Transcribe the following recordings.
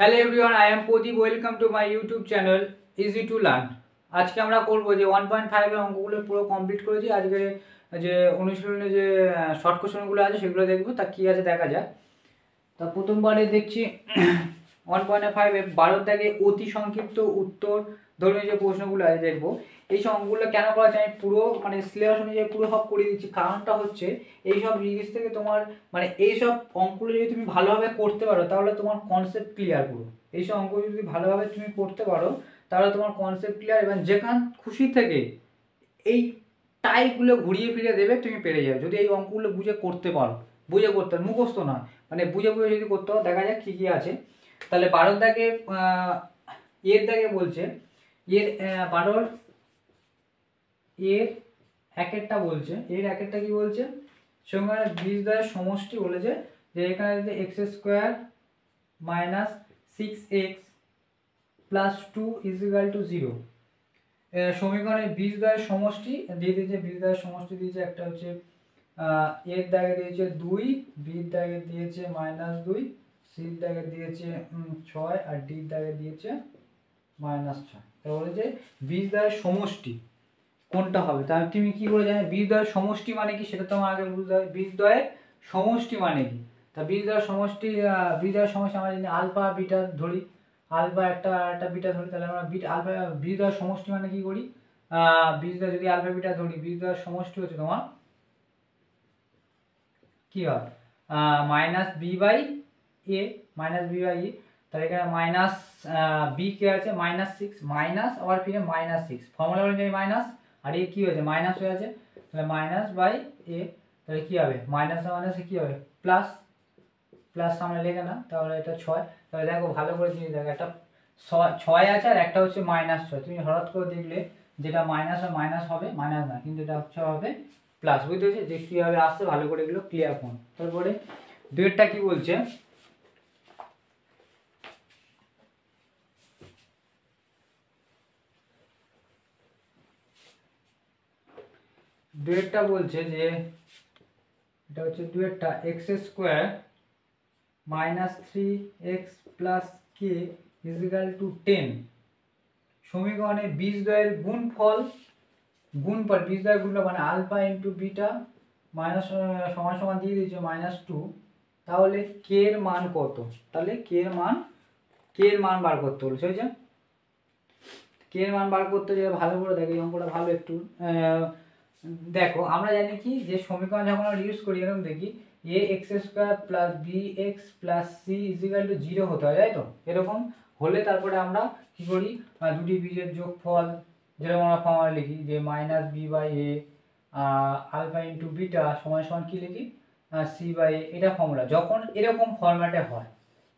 Hello everyone, I am Pradeep. Welcome to my YouTube channel easy to learn. আজকে আমরা করব যে 1.5 এর অঙ্কগুলো পুরো কমপ্লিট করেছি। আজকে যে অনুশীলনে যে শর্ট কোশ্চেনগুলো আছে সেগুলো দেখবো, তা কী আছে দেখা যাক। তা প্রথমবারে দেখছি 1.5 এ 12 দাগে অতি সংক্ষিপ্ত উত্তর ধর্মীয় যে প্রশ্নগুলো আছে দেখবো। এই সব অঙ্কগুলো কেন করা যায় আমি পুরো সিলেবাস অনুযায়ী পুরো সব করে দিচ্ছি। কারণটা হচ্ছে এইসব জিনিস থেকে তোমার এইসব অঙ্কগুলো যদি তুমি ভালোভাবে করতে পারো তাহলে তোমার কনসেপ্ট ক্লিয়ার পুরো। এইসব অঙ্কগুলো যদি ভালোভাবে তুমি করতে পারো তাহলে তোমার কনসেপ্ট ক্লিয়ার, এবং যেখান খুশি থেকে এই টাইপগুলো ঘুরিয়ে ফিরিয়ে দেবে, তুমি পেরে যাবে যদি এই অঙ্কগুলো বুঝে করতে পারো। বুঝে করতে মুখস্থ নয়, বুঝে বুঝে যদি করতে পারো। দেখা যাক কী কী আছে। তাহলে 12 দাগে এর দাগে বলছে এর 12 এর একেরটা বলছে, এর একেরটা কি বলছে, সঙ্গে বীজদ্বয়ের সমষ্টি বলেছে যে এখানে যদি x square minus 6x plus 2 equal to 0। সমীকরণের বীজদ্বয়ের সমষ্টি দিয়ে দিয়েছে, বীজদ্বয়ের সমষ্টি দিয়েছে একটা হচ্ছে এর দাগে দিয়েছে 2, বির দাগে দিয়েছে -2, সির দাগে দিয়েছে 6 আর ডির দাগে দিয়েছে -6। তাহলে যে বীজদ্বয়ের সমষ্টি কোনটা হবে, তাহলে তুমি কি করে জানো বীজদ্বয়ের সমষ্টি মানে কি, সেটা তোমার আগে বুঝতে হবে। বীজদ্বয়ের সমষ্টি মানে কি, তা বীজদ্বয়ের সমষ্টি আমরা যদি আলফা বিটা ধরি, আলফা একটা বিটা ধরি, তাহলে আমরা আলফা বীজদ্বয়ের সমষ্টি মানে কি করি, বীজদ্বয় যদি আলফা বিটা ধরি, বীজদ্বয়ের সমষ্টি হচ্ছে তোমার কি হয় মাইনাস বি বাই এ, তাহলে এখানে মাইনাস বি কে আছে -6, মাইনাস আবার ফিরে -6 ফর্মুলা অনুযায়ী মাইনাস, আর এ কি হয়েছে মাইনাস হয়ে আছে, তাহলে মাইনাস বাই এ, তাহলে কি হবে মাইনাসে কি হবে প্লাস, সামনে লেখে না, তাহলে এটা 6। তাহলে দেখো ভালো করে জিনিস দেখো, একটা 6 আছে আর একটা হচ্ছে -6। তুমি হঠাৎ করে দেখলে যেটা মাইনাস হবে, মাইনাস না কিন্তু এটা হচ্ছে হবে প্লাস। বুঝতে পেরেছি যে কীভাবে আসছে, ভালো করে এগুলো ক্লিয়ার করুন। তারপরে দুয়েরটা কি বলছে, দুয়েরটা বলছে যে এটা হচ্ছে দুয়েরটা এক্স স্কোয়ার -3x প্লাস কে ইজিক্যাল টু 10। সমীকরণে বীজদ্বয়ের গুণফল বীজদ্বয়ের গুণফল মানে আলফা ইন্টু বিটা মাইনাস সমান দিয়ে দিয়েছে -2। তাহলে কে এর মান কত, তাহলে কে এর মান বার করতে বলেছে। হয়েছে কে এর মান বার করতে গেলে ভালো করে দেখো, এই অঙ্কটা ভালো একটু দেখো। আমরা জানি কি যে সমীকরণ যখন আমরা ইউজ করি এরকম দেখি a x square plus b x plus c is equal to 0 হতে হয়, তাই তো। এরকম হলে তারপরে আমরা কি করি, দুটি বীজের যোগফল যেরকম আমরা ফর্মুলা লিখি যে minus b by a alpha into beta সমান কি লিখি সি বাই এ। এটা ফর্মুলা যখন এরকম ফর্ম্যাটে হয়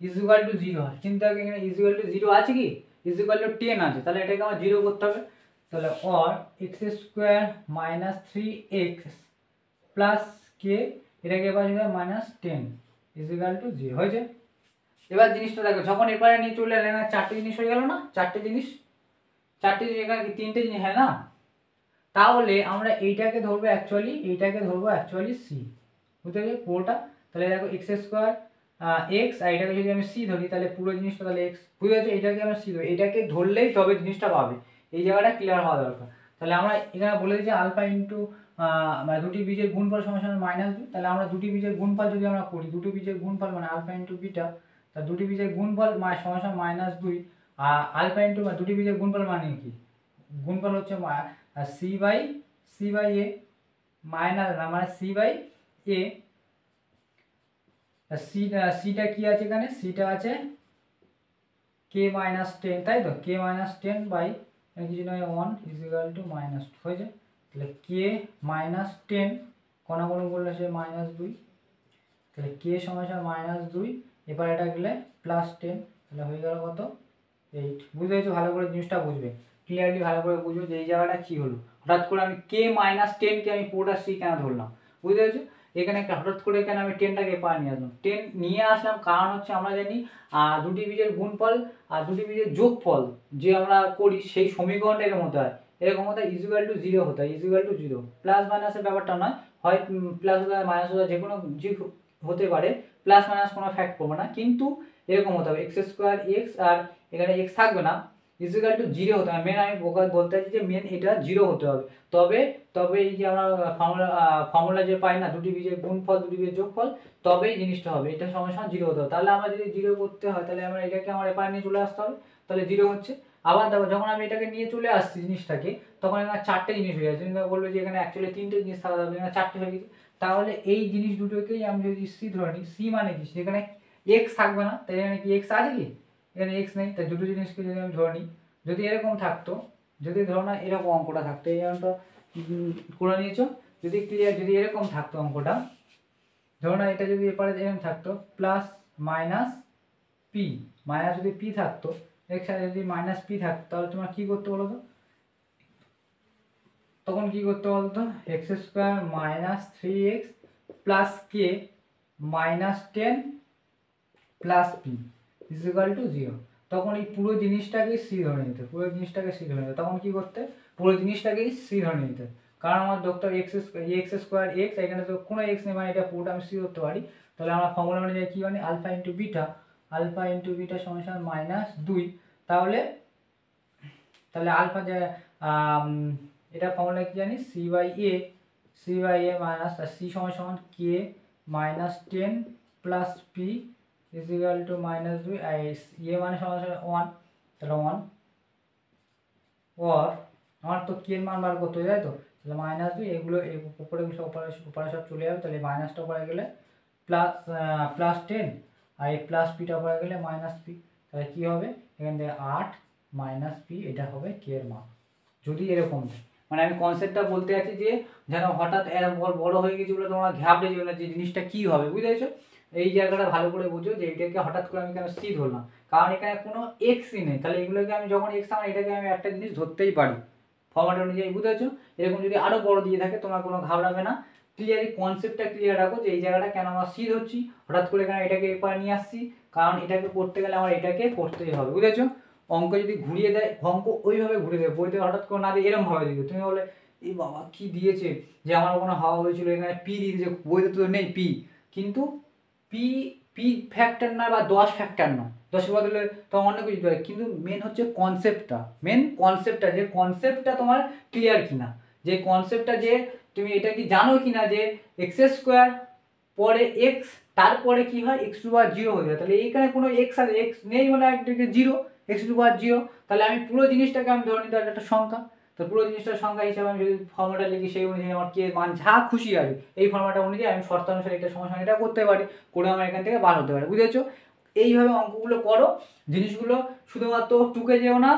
ইজিক্যাল টু 0 হয়, কিন্তু এখানে ইজিক্যাল টু 0 আছে কি, ইজিক্যাল টু 10 আছে, তাহলে এটাকে আমার 0 করতে হবে। তাহলে অর x square -3x plus k, এটাকে এবার -10 ইজিক্যাল টু 0 হয়েছে। এবার জিনিসটা দেখো, যখন এবারে নিয়ে চলে এলে না, চারটে জিনিস হয়ে গেল না, চারটে জিনিস এখানে তিনটে জিনিস হ্যাঁ না, তাহলে আমরা এইটাকে ধরবো অ্যাকচুয়ালি সি। বুঝতে পেরেছি পুরোটা। তাহলে দেখো এক্স স্কোয়ার এক্স, আর এটাকে যদি আমি সি ধরি তাহলে পুরো জিনিসটা তাহলে এক্স। বুঝতে পারছো, এটাকে আমরা সি ধরি, এটাকে ধরলেই তবে জিনিসটা পাবে। এই জায়গাটা ক্লিয়ার হওয়া দরকার। তাহলে আমরা এখানে বলে দিচ্ছি আলফা ইন্টু দুটি বীজের গুণফল সমান -2। তাহলে আমরা দুটি বীজের গুণফল যদি আমরা করি, দুটি বীজের গুণফল মানে আলফা ইন্টু বিটা, তা দুটি বীজের গুণফল সমান -2, আর আলফা ইন্টু দুটি বীজের গুণফল মানে কি, গুণফল হচ্ছে সি বাই এ মাইনাস মানে সি বাই এ। সিটা কি আছে এখানে, সিটা আছে কে -10, তাই তো, কে -10 বাই কিছু নয় 1 ইজিক্যাল টু -2 হয়েছে। তাহলে কে -10 কোন বললে সে -2, তাহলে কে সমান -2, এবার এটা গেলে +10, তাহলে হয়ে গেল কত 8। বুঝতে পেরেছো, ভালো করে জিনিসটা বুঝবে, ক্লিয়ারলি ভালো করে বুঝবে যে এই জায়গাটা কি হলো। হঠাৎ করে আমি কে -10 কে আমি পুরোটা সি কেন ধরলাম, বুঝতে পেরেছো। এখানে একটা হঠাৎ করে এখানে আমি 10টাকে পা নিয়ে আসলাম, 10 নিয়ে আসলাম কারণ হচ্ছে আমরা জানি দুটি বীজের গুণফল আর দুটি বীজের যোগফল যে আমরা করি সেই সমীকরণটা এর মধ্যে হয়, এরকম হতে ইজিক্যাল টু 0 হতে হয়, ইজিক্যাল টু 0। প্লাস মাইনাসের ব্যাপারটা নয়, হয় প্লাস হতে হয় মাইনাস হতে হয়, যে কোনো হতে পারে, প্লাস মাইনাস কোনো ফ্যাক্ট করবো না, কিন্তু এরকম হতে হবে এক্স স্কোয়ার এক্স আর এখানে এক্স থাকবে না, ইকুয়াল টু 0 হতে হবে। মেন আমি বলতে চাইছি যে মেন এটা 0 হতে হবে, তবে তবে এই যে আমরা ফর্মুলা যে পাই না, দুটি বীজের গুণফল দুটি বীজের যোগফল, তবে এই জিনিসটা হবে, এটা সমান সমান 0 হতে হবে। তাহলে আমরা যদি 0 করতে হয় তাহলে আমরা এটাকে আমার এপারে নিয়ে চলে আসতে হবে, তাহলে 0 হচ্ছে। আবার দেখো যখন আমি এটাকে নিয়ে চলে আসছি জিনিসটাকে, তখন এখানে 4টে জিনিস হয়ে যাচ্ছে। তুমি বলবে যে এখানে অ্যাকচুয়ালি 3টে জিনিস থাকা যাবে, এখানে 4টে হয়ে গেছে। তাহলে এই জিনিস দুটোকেই আমি যদি সি ধরে নিই, সি মানে কি, সেখানে এক্স থাকবে না, তাই এখানে কি এক্স আছে কি, এখানে এক্স নেই, তাই দুটো জিনিসকে যদি আমি ধরে নিই, যদি এরকম থাকতো, যদি ধরো না এরকম অঙ্কটা থাকতো, এই অঙ্কটা করে নিয়েছো, যদি ক্লিয়ার, যদি এরকম থাকতো অঙ্কটা, ধরো না এটা যদি এপারে এরকম থাকতো প্লাস মাইনাস পি, মাইনাস যদি পি থাকতো, এক্স আর যদি মাইনাস পি থাকতো, তাহলে তোমার কী করতে বলো তো, তখন কি করতে বলতো, x square minus 3x plus K minus 10 plus P equal to 0। তখন এই পুরো জিনিসটাকে সি ধরে নিতে, পুরো জিনিসটাকে সি ধরে নিতে। তখন কি করতে, পুরো জিনিসটাকেই সি ধরে নিতে, কারণ আমার ডক্টর এক্স স্কোয়ার এক্স, এখানে তো কোনো এক্স নেই, মানে এটা পুরোটা আমি সি ধরতে পারি। তাহলে আমরা ফর্মুলা অনুযায়ী কী মানে alpha into beta, alpha into beta সমান সমান -2। তাহলে আলফা যে এটা ফর্মুলা কি জানি, c by a minus c সমান সমান k minus 10 plus p is equal to -2, এ মানে সমান সমান 1, তাহলে 1 ওর আমার তো কে এর মান বার করতে হয়, তাই তো, তাহলে -2, এগুলো উপরে সব চলে যাবে, তাহলে মাইনাসটা পড়ে গেলে প্লাস 10, আর এই প্লাস পিটা পড়ে গেলে মাইনাস পি, তাহলে কী হবে, এখান থেকে 8 মাইনাস পি, এটা হবে কে এর মান। যদি এরকম, মানে আমি কনসেপ্টটা বলতে চাচ্ছি যে যেন হঠাৎ বড় হয়ে গেছে বলে তোমরা ঘাবড়ে যাবে না যে জিনিসটা কী হবে, বুঝতে পেরেছো? এই জায়গাটা ভালো করে বুঝো যে এটাকে হঠাৎ করে আমি কেন সি ধরলাম, কারণ এখানে কোনো এক্সই নেই। তাহলে এগুলোকে আমি যখন এক্স আমার, এটাকে আমি একটা জিনিস ধরতেই পারি ফর্মেট অনুযায়ী, বুঝতে পারছো? এরকম যদি আরও বড় দিয়ে থাকে তোমরা কোনো ঘাবড়াবে না, ক্লিয়ারলি কনসেপ্টটা ক্লিয়ার রাখো যে এই জায়গাটা কেন আমরা সি ধরছি, হঠাৎ করে এখানে এটাকে এরপরে নিয়ে আসছি, কারণ এটাকে করতে গেলে আমার এটাকে করতেই হবে, বুঝেছো? অঙ্ক যদি ঘুরিয়ে দেয়, অঙ্ক ওইভাবে ঘুরিয়ে দেবে, বইতে হঠাৎ করে না দিয়ে এরমভাবে দিবে, তুমি বলে এই বাবা কী দিয়েছে, যে আমার ওখানে হাওয়া হয়েছিল, এখানে পি দিয়ে দিয়েছে, বইতে তো নেই পি, কিন্তু পি পি ফ্যাক্টর নয় বা 10 ফ্যাক্টর নয়, 10-এর বদলে তো অন্য কিছু দিতে পারে, কিন্তু মেন হচ্ছে কনসেপ্টটা, যে কনসেপ্টটা তোমার ক্লিয়ার কিনা, যে কনসেপ্টটা যে তুমি এটা কি জানো কিনা যে এক্স স্কোয়ার পরে এক্স, তারপরে কি হয় এক্স টু পাওয়ার 0 হয়ে যায়, তাহলে এইখানে কোনো এক্স আর এক্স নেই, মানে একদিকে 0, এক্স টু পাওয়ার 0, তাহলে আমি পুরো জিনিসটাকে আমি ধরে নিতে একটা সংখ্যা, তো পুরো জিনিসটার সংখ্যা হিসাবে আমি যদি ফর্মুলাটা লিখি, সেই অনুযায়ী আমার কে মান যা খুশি আছে এই ফর্মুলাটা অনুযায়ী আমি শর্ত অনুসারে এটা সমান এটা করতে পারি, করে আমার এখান থেকে বার হতে পারে, বুঝেছো? এইভাবে অঙ্কগুলো করো, জিনিসগুলো শুধুমাত্র টুকে যেও না,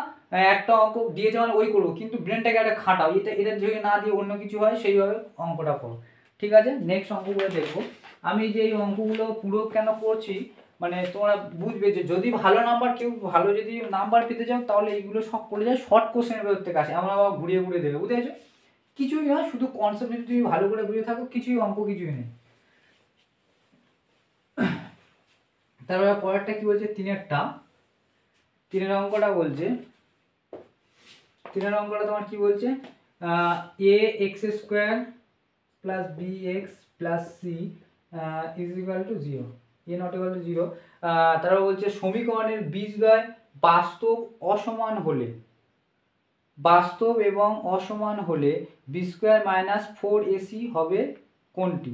একটা অঙ্ক দিয়ে যেমন ওই করবো, কিন্তু ব্রেনটাকে একটা খাটাও, এটা যদি না দিয়ে অন্য কিছু হয় সেইভাবে অঙ্কটা করো, ঠিক আছে? নেক্সট অঙ্কগুলো দেখবো। আমি যে এই অঙ্কগুলো পুরো কেন করছি, মানে তোমরা বুঝবে যে যদি ভালো নাম্বার, কেউ ভালো যদি নাম্বার পেতে চাও, তাহলে এইগুলো সব করে যায় শর্ট কোশ্চেনের ভেতর থেকে আসে, আমরা আবার ঘুরিয়ে ঘুরিয়ে দেবে, বুঝেছো? কিছুই নয়, শুধু কনসেপ্ট যদি তুমি ভালো করে বুঝে থাকো, কিছুই অঙ্ক কিছুই নেই। তারপরে পরেরটা কি বলছে, তিনের অঙ্কটা বলছে, তিনের অঙ্কটা তোমার কি বলছে, a x square plus b x plus c is equal to 0, a not equal to 0। তারপর বলছে সমীকরণের বীজদ্বয় বাস্তব এবং অসমান হলে বি স্কোয়ার মাইনাস 4ac হবে কোনটি?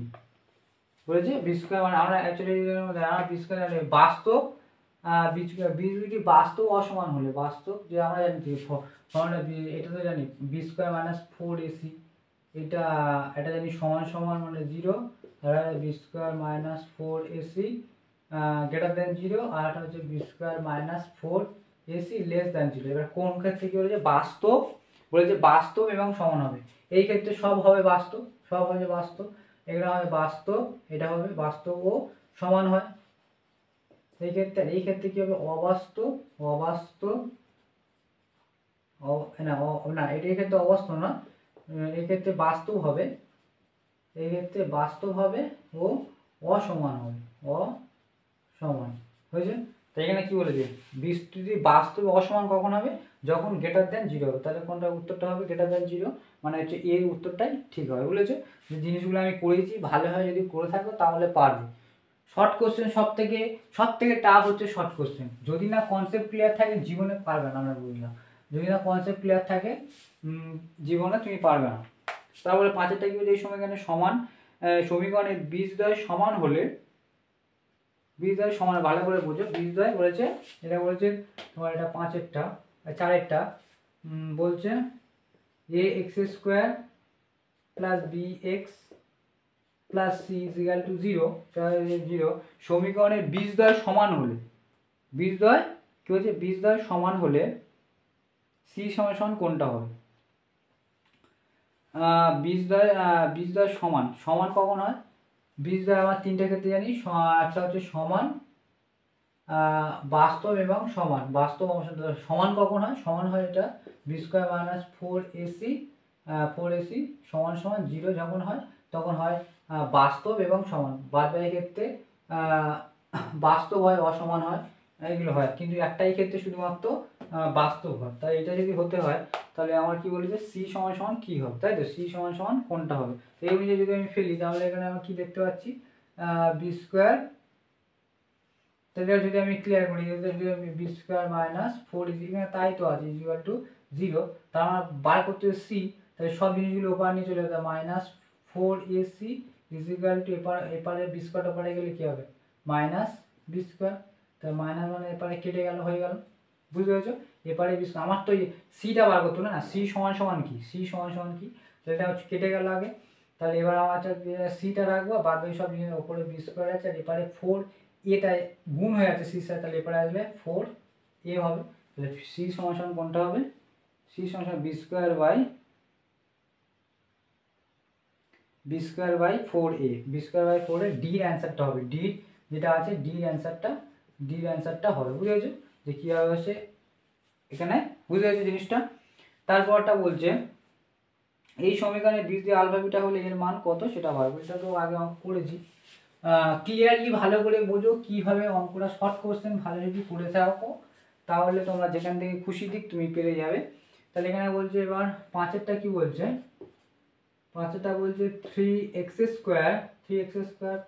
বলেছে বি স্কোয়ার, মানে আমরা অ্যাকচুয়ালি বি স্কোয়ার বাস্তব, বীজটি বাস্তব অসমান হলে, বাস্তব যে আমরা জানি এটা তো জানি বি স্কোয়ার মাইনাস 4ac, এটা জানি সমান সমান মানে 0, তাহলে b square minus 4ac greater than 0, আর এটা হচ্ছে b square minus 4ac less than 0। এবার কোন ক্ষেত্রে কি বলেছে, বাস্তব, বলেছে বাস্তব এবং সমান হবে, এই ক্ষেত্রে সব হবে বাস্তব, এগুলো হবে বাস্তব, এটা হবে বাস্তব ও সমান হয়। এই ক্ষেত্রে কি হবে, অবাস্তব না, এই ক্ষেত্রে অবাস্তব না, এই ক্ষেত্রে বাস্তব হবে, ও অসমান হয়েছে। তো এখানে কি বলেছে, বীজটি বাস্তবে অসমান কখন হবে, যখন গ্রেটার দেন 0 হবে, তাহলে কোনটা উত্তরটা হবে গ্রেটার দেন 0, মানে হচ্ছে এর উত্তরটাই ঠিক হবে, বুঝেছো? যে জিনিসগুলো আমি করেছি ভালোভাবে যদি করে থাকো তাহলে পারবে, শর্ট কোশ্চেন সব থেকে টাফ হচ্ছে শর্ট কোশ্চেন। যদি না কনসেপ্ট ক্লিয়ার থাকে জীবনে পারবে না, আমরা বুঝলাম। যদি না কনসেপ্ট ক্লিয়ার থাকে জীবনে তুমি পারবে না। তারপরে 5-এরটা কি বলছে, এই সমীকরণে সমান সমীকরণের বীজদ্বয় সমান হলে, বীজদ্বয় সমান, ভালো করে বুঝো, বীজদ্বয় বলেছে, এটা বলেছে তোমার, এটা 5-এরটা 4-এরটা বলছে a x square plus b x plus c is equal to 0 সমীকরণের বীজদ্বয় সমান হলে, বীজদ্বয় কি হচ্ছে, বীজদ্বয় সমান হলে সি সমান কোনটা হবে? বীজদ্বয় সমান কখন হয়? বীজদ্বয় আমার 3টে ক্ষেত্রে জানি। একটা হচ্ছে সমান, বাস্তব এবং সমান। বাস্তব সমান কখন হয়? সমান হয় এটা বি স্কোয়ার মাইনাস 4ac সমান 0 যখন হয়, তখন হয় বাস্তব এবং সমান। বাদবাকি ক্ষেত্রে বাস্তব হয়, অসমান হয়, এগুলো হয়, কিন্তু একটাই ক্ষেত্রে শুধুমাত্র বাস্তব হয়। তাই এটা যদি হতে হয় তাহলে আমার কি বলবে, সি সমান কি হবে, তাই তো? সি সমান কোনটা হবে? এই অনুযায়ী যদি আমি ফেলি তাহলে এখানে আমি কি দেখতে পাচ্ছি, বি স্কোয়ার, তাহলে যদি আমি ক্লিয়ার করি, যদি আমি বি স্কোয়ার মাইনাস 4 তাই তো আছে ইকুয়াল টু 0, তার আমার বার করতে সি, তাহলে সব জিনিসগুলো ওপার নিয়ে চলে যাবে, মাইনাস 4ac ইকুয়াল টু এপারে বি স্কোয়ার ওপারে গেলে কি হবে, মাইনাস বি স্কোয়ার। তাহলে মাইনাস মানে এপারে কেটে গেল, হয়ে গেল, বুঝতে পেরেছো? এপারে বি স্কোয়ার, আমার তো সিটা বার করতে হবে না, সি সমান কি, সি সমান কি, তাহলে এটা হচ্ছে কেটে গেল আগে। তাহলে এবার আমার সিটা রাখবো, বাদ বাকি সব জিনিস ওপরে বি স্কোয়ার আছে, আর এপারে 4 এটা গুণ হয়ে আছে সির সাথে, তাহলে এপারে আসবে 4a হবে। তাহলে সি সমান কোনটা হবে, সি সমান b square by 4a, b square by 4a, ডির অ্যান্সারটা হবে, ডি যেটা আছে ডির অ্যান্সারটা হবে, বুঝে গেছো যে কীভাবে হচ্ছে এখানে, বুঝে গেছে জিনিসটা। তারপরটা বলছে এই সমীকরণে বীজ দিয়ে আলফা বিটা হলে এর মান কত সেটা ভাবো। এটা তো আগে অঙ্ক করেছি, ক্লিয়ারলি ভালো করে বোঝো কীভাবে অঙ্কটা, শর্ট কোশ্চেন ভালো যদি করে থাকো তাহলে তোমরা যেখান থেকে খুশি দিক তুমি পেরে যাবে। তাহলে এখানে বলছে এবার 5-এরটা কি বলছে, 5-এরটা বলছে 3x square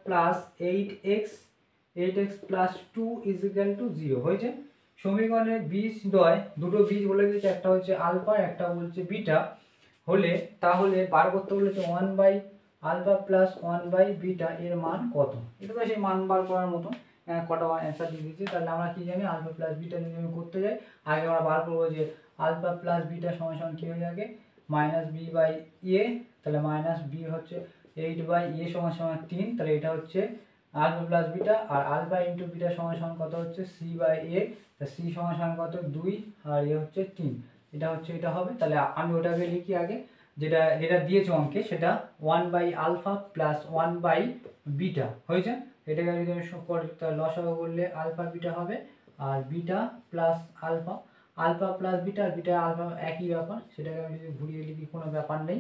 plus 8x plus 2 equal to 0 হয়েছে। সমীকরণের বীজদ্বয়, দুটো বীজ বলে দিয়েছে, একটা হচ্ছে আলফা একটা বলছে বিটা হলে, তাহলে বার করতে বলেছে 1 by alpha plus 1 by beta এর মান কত। এটা তো সেই মান বার করার মতো, কটা অ্যান্সার দিয়ে দিয়েছি। তাহলে আমরা কি জানি, আলফা প্লাস বিটা যদি আমি করতে যাই, আগে আমরা বার করবো যে আলফা প্লাস বিটা সমান কী হয়ে যাবে, মাইনাস বি বাই এ, তাহলে মাইনাস বি হচ্ছে 8 বাই এ সমান 3, তাহলে এটা হচ্ছে আলফা প্লাস বিটা, আর আলফা ইন্টু বিটা সমান কত হচ্ছে সি বাই এ, তা সি সমান কত 2, আর এ হচ্ছে 3, এটা হচ্ছে এটা হবে। তাহলে আমি ওটাকে লিখি আগে, যেটা দিয়েছে অঙ্কে, সেটা 1 by alpha plus 1 by beta হয়েছে। এটাকে যদি আমি লসাগু করলে আলফা বিটা হবে, আর beta plus alpha, alpha plus beta আর বিটা আলফা একই ব্যাপার, সেটাকে আমি যদি ঘুরিয়ে লিখি কোনো ব্যাপার নেই।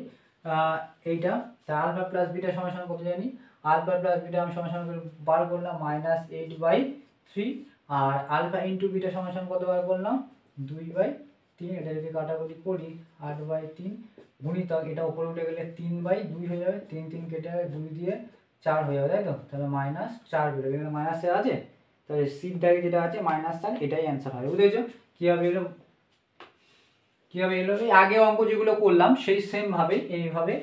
এইটা তা আলফা প্লাস বিটা সমান কত জানি, আলফা প্লাস বিটা আমি সমান বার করলাম মাইনাস 8 বাই 3, আর আলফা ইন্টু বিটা সমান কত বার করলাম 2 বাই 3, এটা যদি কাটাকুটি করি 8 বাই 3 গুণিতক, এটা উপরে উঠে গেলে 3 বাই 2 হয়ে যাবে, 3 কেটে যাবে, 2 দিয়ে 4 হয়ে যাবে, তাই তো? তাহলে মাইনাস 4 বেরোবে, এখানে মাইনাসে আছে, তাহলে সির দাগে যেটা আছে মাইনাস 4, এটাই অ্যান্সার হবে, বুঝেছো? কীভাবে এলো, এই আগে অঙ্ক যেগুলো করলাম সেই সেমভাবে, এইভাবে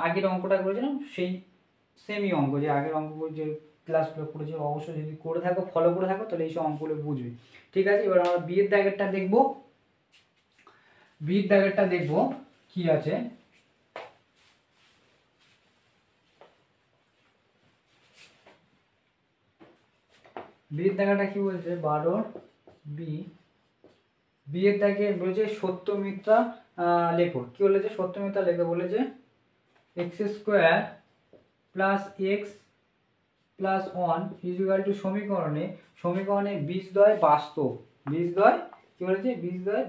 আগের অঙ্কটা করেছিলাম সেই সেমই অঙ্ক, যে আগের অঙ্ক যে ক্লাসগুলো করেছি, অবশ্যই যদি করে থাকো, ফলো করে থাকো, তাহলে এইসব অঙ্কগুলো বুঝবে, ঠিক আছে? এবার আমরা বিয়ের দাগেরটা দেখবো, বিয়ের দাগেরটা দেখবো কি আছে। বিয়ের দাগেরটা কি বলছে, 12 বিয়ের দাগে বলেছে সত্য মিথ্যা লেখো। কি বলেছে, সত্য মিথ্যা লেখো বলেছে, x square plus x plus 1 equal to সমীকরণে বীজদ্বয় বাস্তব, বীজদ্বয় কি বলেছে, বীজদ্বয়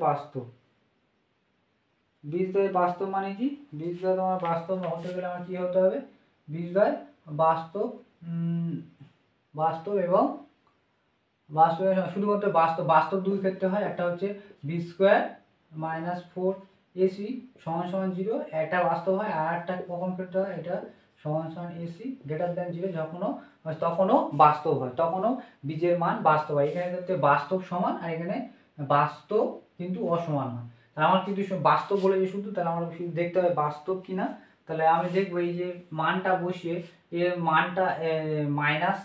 বাস্তব মানে কি, বীজদ্বয় তোমার বাস্তব হতে গেলে আমার কি হতে হবে, বীজদ্বয় বাস্তব এবং শুধুমাত্র বাস্তব দুই ক্ষেত্রে হয়, একটা হচ্ছে বি স্কোয়ার মাইনাস 4ac সমান 0, একটা বাস্তব হয়, আর একটা কখন ক্ষেত্রে হয়, এটা সমান ac গ্রেটার দ্যান 0 যখনও তখনও বাস্তব হয়, তখনও বীজের মান বাস্তব হয়। এখানে ক্ষেত্রে বাস্তব সমান আর এখানে বাস্তব কিন্তু অসমান হয়। তাহলে আমার কিন্তু বাস্তব বলেছে শুধু, তাহলে আমার শুধু দেখতে হবে বাস্তব কিনা। তাহলে আমি দেখবো এই যে মানটা বসিয়ে এর মানটা মাইনাস,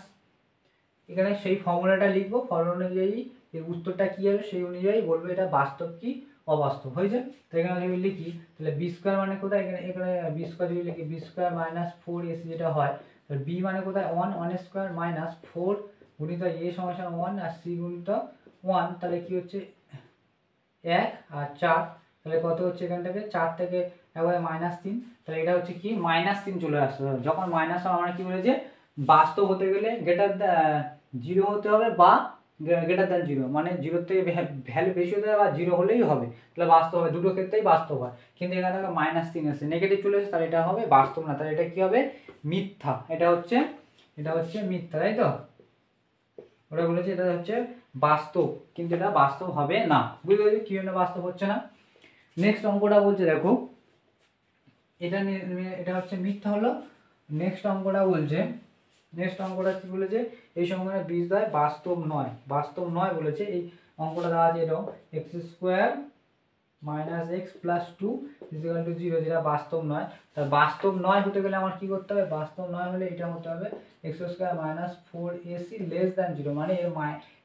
এখানে সেই ফর্মুলাটা লিখবো, ফর্মুলা অনুযায়ী এর উত্তরটা কী হবে সেই অনুযায়ী বলবো এটা বাস্তব কি অবাস্তব হয়েছে। তো এখানে যদি লিখি তাহলে বি স্কোয়ার মানে কোথায়, এখানে এখানে বি স্কোয়ার যদি লিখি বি স্কোয়ার মাইনাস 4ac যেটা হয়, তাহলে বি মানে কোথায় 1 স্কোয়ার মাইনাস 4 গুণিত এ সমান 1 আর সি গুণিত 1, তাহলে কি হচ্ছে 1 আর 4, তাহলে কত হচ্ছে এখান থেকে 4 থেকে একবারে -3, তাহলে এটা হচ্ছে কি -3 চলে আসতে হবে। যখন মাইনাস হয় আমরা কি বলেছে বাস্তব হতে গেলে গ্রেটার 0 হতে হবে বা গ্রেটার দ্যান 0, মানে 0 থেকে ভ্যালু বেশি হতে হবে বা 0 হলেই হবে, তাহলে বাস্তব হবে, দুটো ক্ষেত্রেই বাস্তব হয়। কিন্তু এখানে থেকে -3 আসছে, নেগেটিভ চলে এসেছে, তাহলে এটা হবে বাস্তব না, তাহলে এটা কি হবে মিথ্যা, এটা হচ্ছে মিথ্যা, তাই তো। ওরা বলেছে এটা হচ্ছে বাস্তব, কিন্তু এটা বাস্তব হবে না। বুঝতে পেরেছি কি জন্য বাস্তব হচ্ছে না। নেক্সট অঙ্কটা বলছে দেখো, এটা এটা হচ্ছে মিথ্যা হলো। নেক্সট অঙ্কটা কি বলেছে, এই সমীকরণের বীজদ্বয় বাস্তব নয় বলেছে। এই অঙ্কটা দেওয়া আছে এরকম x² - x + 2 = 0, যেটা বাস্তব নয়। তার বাস্তব নয় হতে গেলে আমার কি করতে হবে, বাস্তব নয় হলে এটা হতে হবে x² - 4ac <, 0, মানে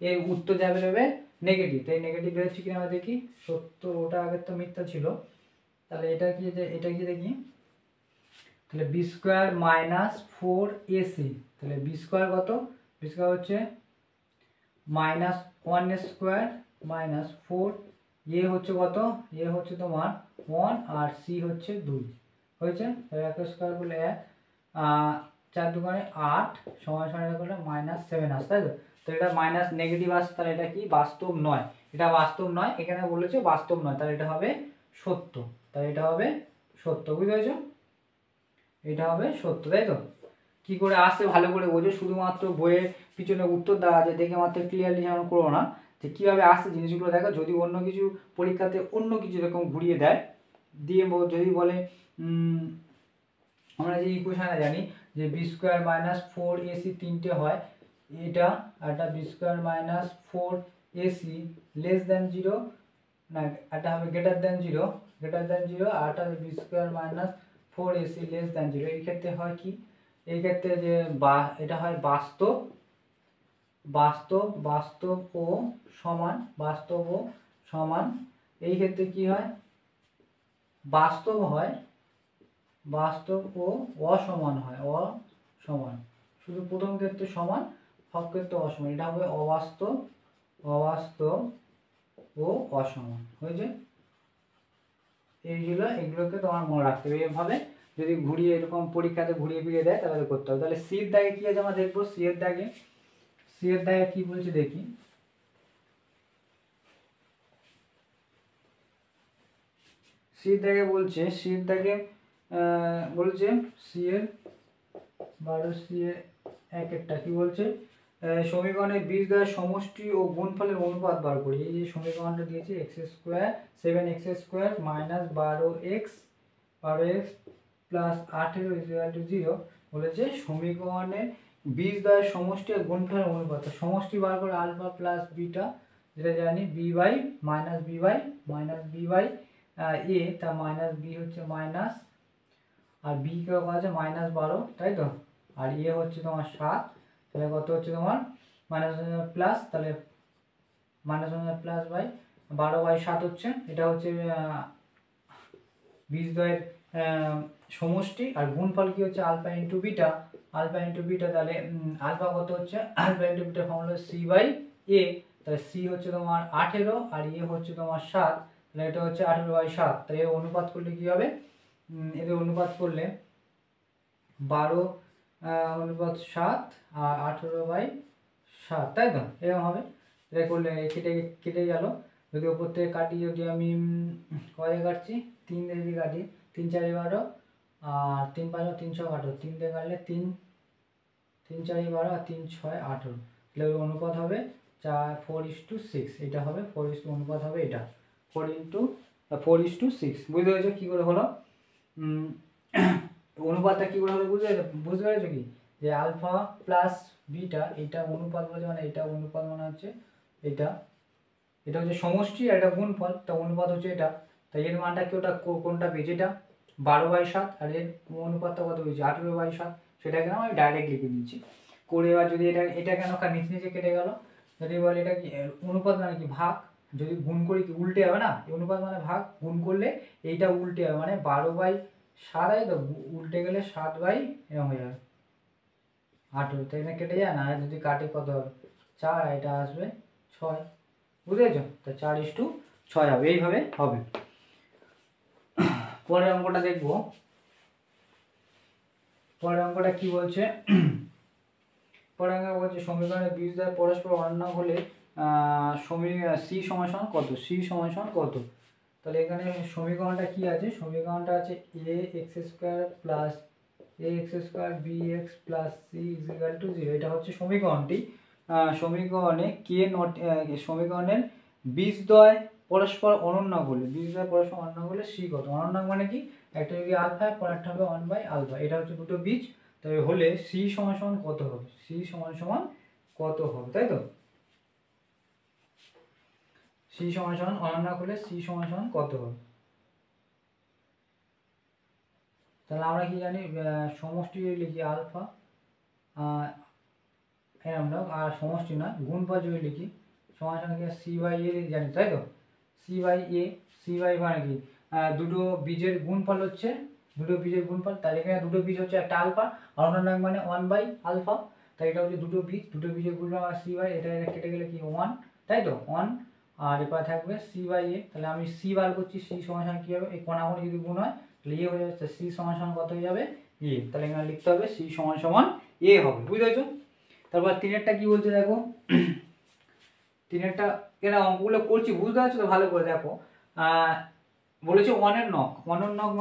এর উত্তর যাবে নেগেটিভ। তাই নেগেটিভ বেরোচ্ছে কিনা আমরা দেখি, সত্য, ওটা আগের তো মিথ্যা ছিল, তাহলে এটা কি দেখি, তাহলে বি স্কোয়ার মাইনাস 4ac, তাহলে বি স্কোয়ার কত, বি স্কোয়ার হচ্ছে -1 স্কোয়ার মাইনাস 4, এ হচ্ছে কত, এ হচ্ছে তোমার 1 আর সি হচ্ছে 2 হয়েছে। তাহলে 1 স্কোয়ার করলে 1, 4 দুগুণে 8 সমান করলে -7 আসছে, তাই তো। তো এটা মাইনাস নেগেটিভ আসছে, তাহলে এটা কি বাস্তব নয়, এটা বাস্তব নয়, এখানে বলেছে বাস্তব নয়, তাহলে এটা হবে সত্য, তাহলে এটা হবে সত্য, বুঝতে পেরেছো, এটা হবে সত্য, তাই তো। কি করে আসছে ভালো করে বোঝো, শুধুমাত্র বইয়ের পিছনে উত্তর দেওয়া আছে দেখে মাত্র ক্লিয়ারলি যেমন করো না, যে কীভাবে আসছে জিনিসগুলো দেখো। যদি অন্য কিছু পরীক্ষাতে অন্য কিছু এরকম ঘুরিয়ে দেয়, দিয়ে যদি বলে আমরা যে ইকুয়েশনে জানি যে বি স্কোয়ার মাইনাস 4ac 3টে হয়, এটা একটা বি স্কোয়ার মাইনাস 4ac <0, না এটা হবে গ্রেটার দ্যান 0, আর একটা বি স্কোয়ার মাইনাস 4ac <0। এই ক্ষেত্রে হয় কি, এই ক্ষেত্রে যে এটা হয় বাস্তব ও সমান, এই ক্ষেত্রে কি হয় বাস্তব ও অসমান হয়, শুধু প্রথম ক্ষেত্রে সমান, সব ক্ষেত্রে অসমান, এটা হবে অবাস্তব ও অসমান হয়েছে। এগুলোকে তোমার মনে রাখতে হবে, এভাবে যদি ঘুরিয়ে এরকম পরীক্ষাতে ঘুরিয়ে ফিরিয়ে দেয় তাহলে করতে হবে। তাহলে সি এর দাগে কি আছে আমরা দেখবো, সি এর দাগে কি বলছে দেখি, সি এর দাগে বলছে সি এর 1 কি বলছে, সমীকরণের বীজদ্বয়ের সমষ্টি ও গুণফলের অনুপাত বার করি। এই যে সমীকরণটা দিয়েছে x² 7x² - 12x প্লাস 18 = 0, বলেছে সমীকরণের বীজদ্বয়ের সমষ্টি আর গুণফলের অনুপাত। সমষ্টি বার করে আলফা প্লাস বিটা, যেটা জানি b বাই a, তা মাইনাস b হচ্ছে মাইনাস, আর b কে আছে -12, তাই তো, আর a হচ্ছে তোমার 7, তাহলে কত হচ্ছে তোমার প্লাস, তাহলে প্লাস বাই 12/7 হচ্ছে, এটা হচ্ছে বীজদ্বয়ের সমষ্টি, আর গুণফল কি হচ্ছে আলফা ইন্টু বিটা, তাহলে আলফা কত হচ্ছে, alpha into beta formula c/a, তাহলে c হচ্ছে তোমার 18 আর a হচ্ছে তোমার 7, তাহলে এটা হচ্ছে 18/7, তাহলে এর অনুপাত করলে কি হবে, এদের অনুপাত করলে 12/7 আর 18/7, তাই তো, এরকম হবে। এটা করলে কেটে গেল, যদি ওপর থেকে কাটি, যদি আমি কয় কাটছি 3 দিয়ে যদি কাটি, 3 4 12 আর 3 5 3 6 18, 3 দিয়ে কাটলে 3 4 12 আর 3 6 18, তাহলে অনুপাত হবে 4:6, এটা হবে 4:, অনুপাত হবে এটা 4:6, বুঝতে পেরেছো কী করে হলো, অনুপাতটা কী করে হলো বুঝতে পেরেছো কি, যে আলফা প্লাস বিটা, এটা অনুপাত বলছে মানে এটা অনুপাত মানে হচ্ছে এটা, এটা হচ্ছে সমষ্টি আর এটা গুণফল, তা অনুপাত হচ্ছে এটা, তাই এর মানটা কি ওটা কোনটা পেয়েছে, এটা 12/7, আর এর অনুপাতটা কত পেয়েছে 18/7, সেটাকে আমি ডাইরেক্ট লিখে দিচ্ছি করে। এবার যদি এটা এটা কেন নিচে নিচে কেটে গেল, যদি বলে এটা কি অনুপাত মানে কি ভাগ, যদি গুণ করি কি উল্টে হবে না, অনুপাত মানে ভাগ, গুণ করলে এইটা উল্টে হবে মানে 12/7, তো উল্টে গেলে 7 এরকম হয়ে যাবে 18, তো এখানে কেটে যায় না, আর যদি কাটে কত হবে 4, এটা আসবে 6, বুঝেছো? তো 4:6 হবে, এইভাবে হবে। পরের অঙ্কটা দেখবো, পরের অঙ্কটা কি বলছে, পরের অঙ্ক বলছে সমীকরণের বীজদ্বয় পরস্পর অন্য হলে সি সমান কত, সি সমান কত। তাহলে এখানে সমীকরণটা কি আছে, সমীকরণটা আছে a x² plus ax² bx plus c equal to 0, এটা হচ্ছে সমীকরণটি। সমীকরণে কে নট সমীকরণের বীজদ্বয় পরস্পর অনন্য হলে, বীজদ্বয় পরস্পর অনন্য হলে সি কত, অনন্য মানে কি, একটা যদি আলফা পরেরটা হবে 1/α, এটা হচ্ছে দুটো বীজ, তবে হলে সি সমান কত হবে, সি সমান কত হবে, তাই তো, সি সমান অনন্য হলে সি সমান কত হবে। তাহলে আমরা কি জানি, সমষ্টি যদি লিখি আলফা আমরা, আর সমষ্টি না গুণফল যদি লিখি সমান কি c/a জানি, তাই তো, c/a, c/a মানে কি দুটো বীজের গুণফল হচ্ছে, দুটো বীজের গুণফল, তাহলে এখানে দুটো বীজ হচ্ছে একটা আলফা আর অন্য নাম মানে 1/α, তাই এটা হচ্ছে দুটো বীজ, দুটো বীজের গুণফল c/, এটা কেটে গেলে কি 1, তাই তো 1, আর এরপর থাকবে c/a, তাহলে আমি c বার করছি, c সমান কি হবে, এই কোণাগুণি যদি গুণ হয় তাহলে এ হয়ে যাচ্ছে, c সমান কত হয়ে যাবে এ, তাহলে এখানে লিখতে হবে c সমান এ হবে, বুঝেছো? তারপর তিনেরটা কি বলছে দেখো, তিনেরটা এরা অঙ্কগুলো করছি বুঝতে পারছো তো, ভালো করে দেখো। বলেছে ওয়ানের নক, ওয়ানের নক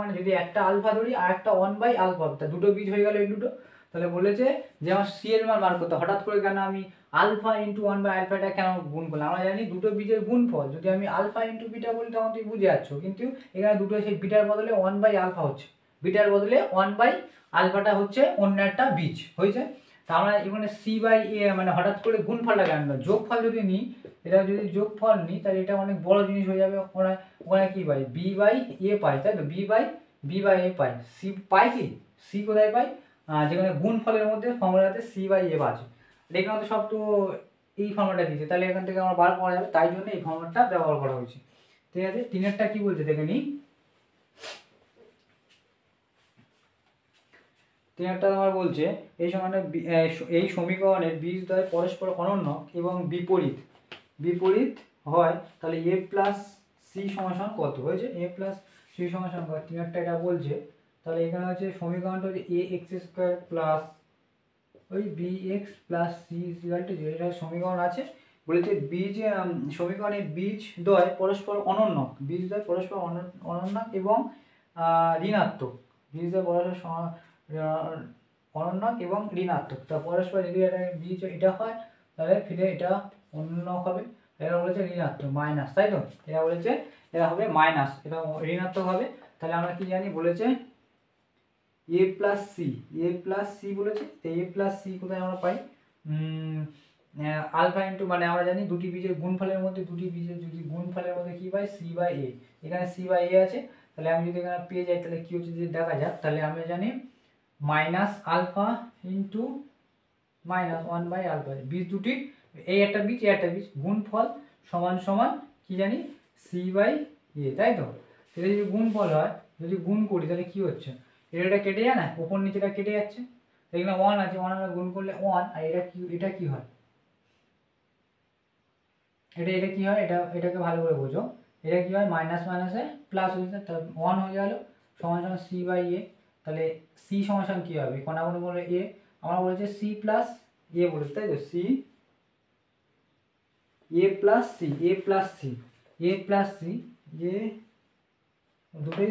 মানে যদি একটা আলফা ধরি আর একটা 1/α, তা দুটো বীজ হয়ে গেল এই দুটো, তাহলে বলেছে যে আমার সি এর মান বার করতে, হঠাৎ করে কেন আমি আলফা ইন্টু 1/α এটা কেন গুণ করলাম, আমরা জানি দুটো বীজের গুণফল, যদি আমি আলফা ইন্টু বিটা বলি তখন তুমি বুঝে যাচ্ছ, কিন্তু এখানে দুটো সেই বিটার বদলে 1/α হচ্ছে, বিটার বদলে 1/αটা হচ্ছে অন্য একটা বীজ হয়েছে। তা আমরা এখানে c/a মানে হঠাৎ করে গুণফলটা কেন, যোগফল যদি নিই, এটা যদি যোগফল নিই তাহলে এটা অনেক বড় জিনিস হয়ে যাবে, ওখানে কি পাই b/a পাই, তাই তো, b/a পাই, c পাই কি, c কোথায় পাই, যেখানে গুণফলের মধ্যে ফর্মুলাতে c/a আছে, এখানে তো সব তো এই ফর্মুলাটা দিয়েছে, তাহলে এখান থেকে আমরা বার করা যাবে, তাই জন্য এই ফর্মুলাটা ব্যবহার করা হয়েছে। ঠিক আছে, তিনেরটা কি বলছে দেখে নিই, তিনেরটা আমার বলছে এই সমীকরণের বীজদ্বয় পরস্পর অনন্য এবং বিপরীত হয়, তাহলে a প্লাস সি সমান কত হয়েছে, a প্লাস সি সমান কত, তিনেরটা এটা বলছে। তাহলে এখানে হচ্ছে সমীকরণটা হচ্ছে ax² প্লাস ওই bx plus c equal to 0, এটা সমীকরণ আছে। বলেছে সমীকরণে বীজদ্বয় পরস্পর অনন্য, বীজদ্বয় পরস্পর অনন্য এবং ঋণাত্মক, বীজদ্বয় পরস্পর অনন্য এবং ঋণাত্মক, তা পরস্পর যদি এটা বীজ এটা হয় তাহলে ফিরে এটা অনন্য হবে, এটা বলেছে ঋণাত্মক মাইনাস, তাই তো, এটা বলেছে এটা হবে মাইনাস, এটা ঋণাত্মক হবে। তাহলে আমরা কি জানি, বলেছে a প্লাস সি বলেছে, তো a প্লাস সি কোথায় আমরা পাই, আলফা ইন্টু মানে আমরা জানি দুটি বীজের গুণফলের মধ্যে, দুটি বীজের যদি গুণফলের মধ্যে কি পাই c/a, এখানে c/a আছে, তাহলে আমি যদি এখানে পেয়ে যাই তাহলে কি হচ্ছে যদি দেখা যাক, তাহলে আমরা জানি মাইনাস আলফা ইন্টু মাইনাস 1/α, বীজ দুটি, এই একটা বীজ এই একটা বীজ, গুণফল সমান কি জানি c/a, তাই তো, সেটা যদি গুণফল হয়, যদি গুণ করি তাহলে কি হচ্ছে, এটা কেটে যায় না, উপর নিচেটা কেটে যাচ্ছে, এখানে 1 আছে, 1 আমরা গুণ করলে 1, আর এটা কি হয়, এটা কি হয়, এটাকে ভালো করে বোঝো, এটা কি হয় মাইনাস মাইনাসে প্লাস হয়েছে, তাহলে 1 হয়ে গেল সমান c/a, তাহলে c সমান কি হবে, কোনাগুলো বলে a, আমরা বলেছে c প্লাস a বলেছে, তাই তো, a প্লাস সি দুটোই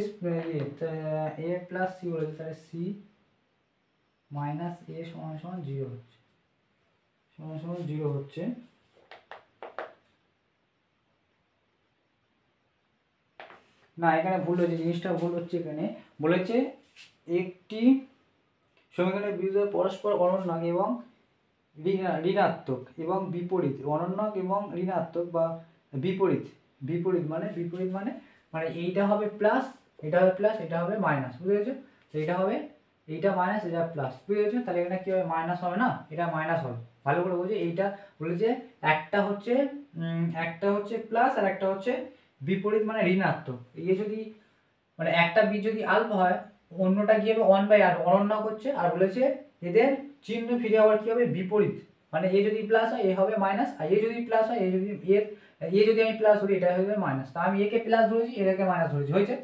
a প্লাস সি বলেছে, তাহলে c মাইনাস a সমান 0 হচ্ছে, সমান 0 হচ্ছে। না এখানে ভুল হচ্ছে, জিনিসটা ভুল হচ্ছে, এখানে বলেছে একটি সমীকরণের বীজদ্বয় পরস্পর অনন্য এবং ঋণাত্মক এবং বিপরীত, অনন্যক এবং ঋণাত্মক বা বিপরীত, বিপরীত মানে মানে এইটা হবে প্লাস, এটা হবে প্লাস, এটা হবে মাইনাস, বুঝতে পেরেছো? তো এটা হবে, এইটা মাইনাস, এটা প্লাস, বুঝতে পেরেছো? তাহলে এখানে কি হবে, মাইনাস হবে না, এটা মাইনাস হবে। ভালো করে বুঝে, এইটা বলেছে একটা হচ্ছে প্লাস আর একটা হচ্ছে বিপরীত মানে ঋণাত্মক। এই যদি মানে একটা বীজ যদি আলফা হয়, অন্যটা কি হবে 1/r, অনন্যক হচ্ছে। আর বলেছে এদের চিহ্ন ফিরে আবার কি হবে, বিপরীত, মানে এ যদি প্লাস হয় এ হবে মাইনাস, আর এ যদি প্লাস হয় এ যদি আমি প্লাস ধরি এটা হবে মাইনাস। তা আমি একে প্লাস ধরেছি, এটাকে মাইনাস ধরেছি, হয়েছে?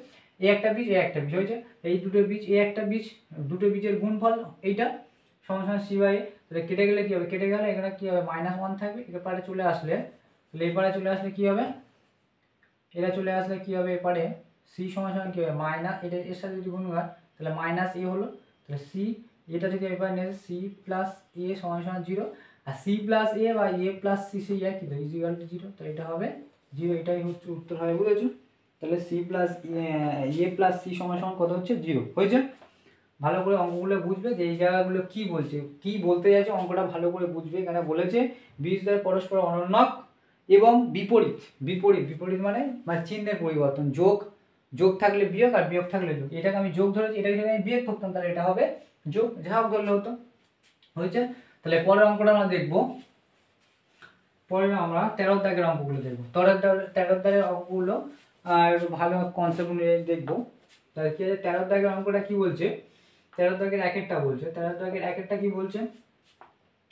এ একটা বীজ, এ একটা বীজ, হয়েছে? এই দুটো বীজ, এ একটা বীজ, দুটো বীজের গুণফল এইটা সমান সমান সি বাই এ। তাহলে কেটে গেলে কি হবে, কেটে গেলে এখানে কি হবে, -1 থাকবে। এপারে চলে আসলে, তাহলে এপারে চলে আসলে কি হবে, এটা চলে আসলে কি হবে, এপারে সি সমান সমান কি হবে, মাইনাস, এটা এর সাথে যদি গুণ হয় তাহলে মাইনাস এ হলো। তাহলে সি, এটা থেকে এবার নেবে সি প্লাস এ সমান সমান 0, আর সি প্লাস এ বা এ প্লাস সি সেই একই তো, ইজিক্যাল টু 0। তাহলে এটা হবে 0, এটাই হচ্ছে উত্তর হবে, বুঝেছো? তাহলে সি প্লাস এ প্লাস সি সমান সমান কত হচ্ছে, 0, হয়েছে? ভালো করে অঙ্কগুলো বুঝবে যে এই জায়গাগুলো কি বলছে, কি বলতে যাচ্ছে, অঙ্কটা ভালো করে বুঝবে। এখানে বলেছে বীজদ্বয় পরস্পর অনন্যক এবং বিপরীত, বিপরীত মানে চিহ্নের পরিবর্তন, যোগ থাকলে বিয়োগ আর বিয়োগ থাকলে যোগ। এটাকে আমি যোগ ধরেছি, এটাকে যদি আমি বিয়োগ করতাম তাহলে এটা হবে যোগ, যা হোক ধরলে হতো, হয়েছে? তাহলে পরের অঙ্কটা আমরা দেখবো, পরে আমরা 13 দাগের অঙ্কগুলো দেখবো। 13 দাগের অঙ্কগুলো আর ভালো কনসেপ্ট অনুযায়ী দেখবো। তাহলে কি আছে, 13 দাগের অঙ্কটা কি বলছে, 13 দাগের একেরটা বলছে, 13 দাগের একেরটা কি বলছে,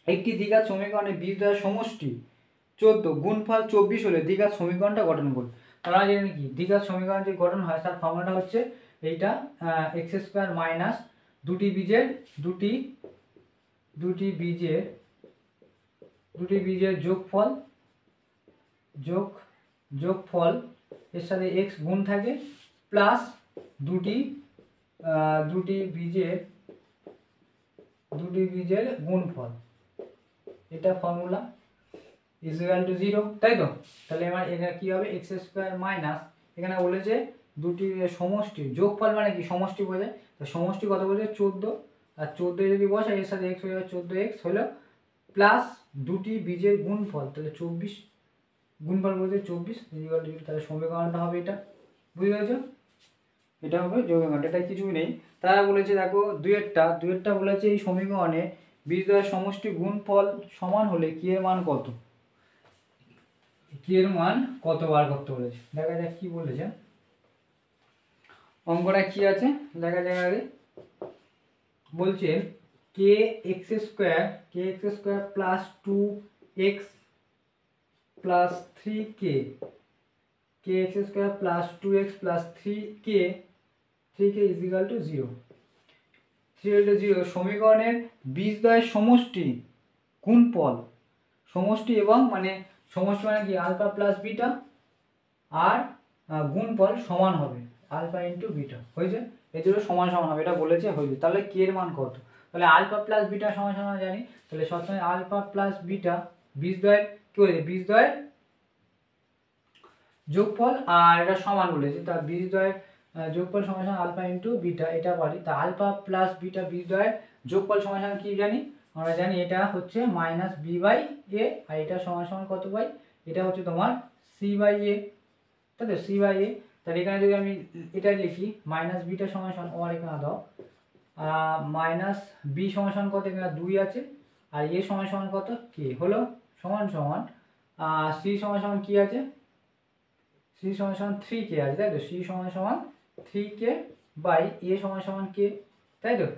একটি দ্বিঘাত সমীকরণে বীজদ্বয়ের সমষ্টি 14 গুণফল 24 হলে দ্বিঘাত সমীকরণটা গঠন করুন। আমরা জানি কি দ্বিঘাত সমীকরণ যে গঠন হয় তার ফর্মুলাটা হচ্ছে এইটা, এক্স স্কোয়ার মাইনাস দুটি বীজের যোগফল এর সাথে এক্স গুণ থাকে প্লাস দুটি বীজের গুণফল, এটা ফর্মুলা, ইকুয়াল টু 0, তাই তো? তাহলে এবার এটা কি হবে, এক্স স্কোয়ার মাইনাস, এখানে বলেছে দুটি সমষ্টি, যোগফল মানে কি সমষ্টি বোঝায়, তো সমষ্টি কত বলেছে 14, আর 14 যদি বসাই এর সাথে এক্স হয়ে যাবে 14x হলো, প্লাস দুটি বীজের গুণফল, তাহলে 24 গুণফল বলতে 24 ইকুয়াল টু, তাহলে সমীকরণটা হবে এটা, বুঝতে পেরেছো? এটা হবে যোগঘাট, এটা কিছুই নেই। তারা বলেছে দেখো দুইয়েরটা বলেছে এই সমীকরণে বীজদ্বয়ের সমষ্টি গুণফল সমান হলে কি এর মান কত, কি এর মান কত বার করতে বলেছে, দেখা যাক কি বলেছে। অঙ্কটা কি আছে দেখা যাক আগে। বলছে k x square plus 2x plus 3k, k x square plus 2x plus 3k is equal to 0, 0 সমীকরণের বীজদ্বয়ের সমষ্টি গুণফল, সমষ্টি এবং মানে সমষ্টি মানে কি আলফা প্লাস বিটা, আর গুণফল সমান হবে আলফা ইন্টু বিটা, হয়েছে? এই দুটো সমান সমান হবে, এটা বলেছে, হয়েছে। তাহলে কে এর মান কত, তাহলে আলফা প্লাস বিটা সমান সমান জানি, তাহলে সবসময় আলফা প্লাস বিটা বীজদ্বয়ের কি বলেছে, বীজদ্বয়ের যোগফল, আর এটা সমান বলেছে, তা বীজদ্বয়ের যোগফল সমান সমান আলফা ইন্টু বিটা, এটা পারি। তা আলফা প্লাস বিটা বীজদ্বয়ের যোগফল সমান সমান কি জানি, আমরা জানি এটা হচ্ছে মাইনাস বি বাই এ, আর এটা সমান সমান কত বাই, এটা হচ্ছে তোমার সি বাই এ, তাই তো, সি বাই এ। তাহলে এখানে যদি আমি এটা লিখি মাইনাস বিটা সমান সমান, আমার এখানে দাও মাইনাস বি সমান সমান কত, এখানে 2 আছে, আর এ সমান সমান কত কে হলো, সমান সমান সি সমান সমান কি আছে, সি সমান সমান 3k আছে, তাই তো, সি সমান সমান 3k বাই এ সমান সমান কে, তাই তো?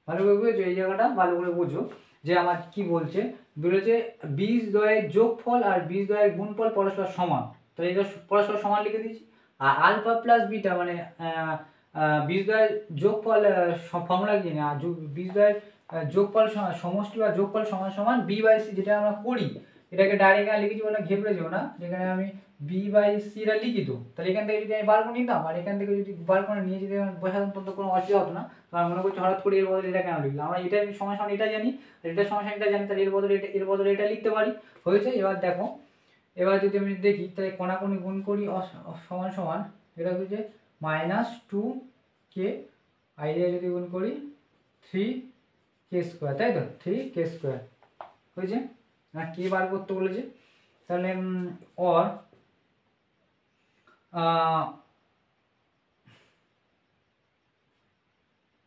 ভালো করে বুঝেছো এই জায়গাটা, ভালো করে বুঝো যে আমার কি বলছে, বীজদ্বয়ের যোগফল আর বীজদ্বয়ের গুণফল পরস্পর সমান, তাহলে এটা পরস্পর সমান লিখে দিচ্ছি। আর আলফা প্লাস বিটা মানে বীজদ্বয়ের যোগফল ফর্মুলা কি না, বীজদ্বয়ের যোগফল সমষ্টি বা যোগফল সমান সমান বি বাই সি, যেটা আমরা করি এটাকে ডাইরেক্ট লিখেছি বলে ঘেবড়ে যাও না, যেখানে আমি বি বাই সিটা লিখি, তো তাহলে এখান থেকে যদি আমি বার করে নিতাম আর এখান থেকে যদি বার করে নিয়ে যদি বসাতাম তো কোনো অসুবিধা হতো না। তো আমি মনে করছি হঠাৎ করে এর বদলে এটা কেন লিখলাম, আমরা এটা সমান সমান এটা জানি, এটা সমান সমান এটা জানি, তাহলে এর বদলে এটা লিখতে পারি, হয়েছে? এবার দেখো, এবার যদি আমি দেখি তাহলে কোনাকুনি গুণ করি সমান সমান, এটা হচ্ছে -2k, আইডিয়া যদি গুণ করি 3k স্কোয়ার, তাই তো, 3k স্কোয়ার, হয়েছে না, কে বার করতে বলেছে। তাহলে অর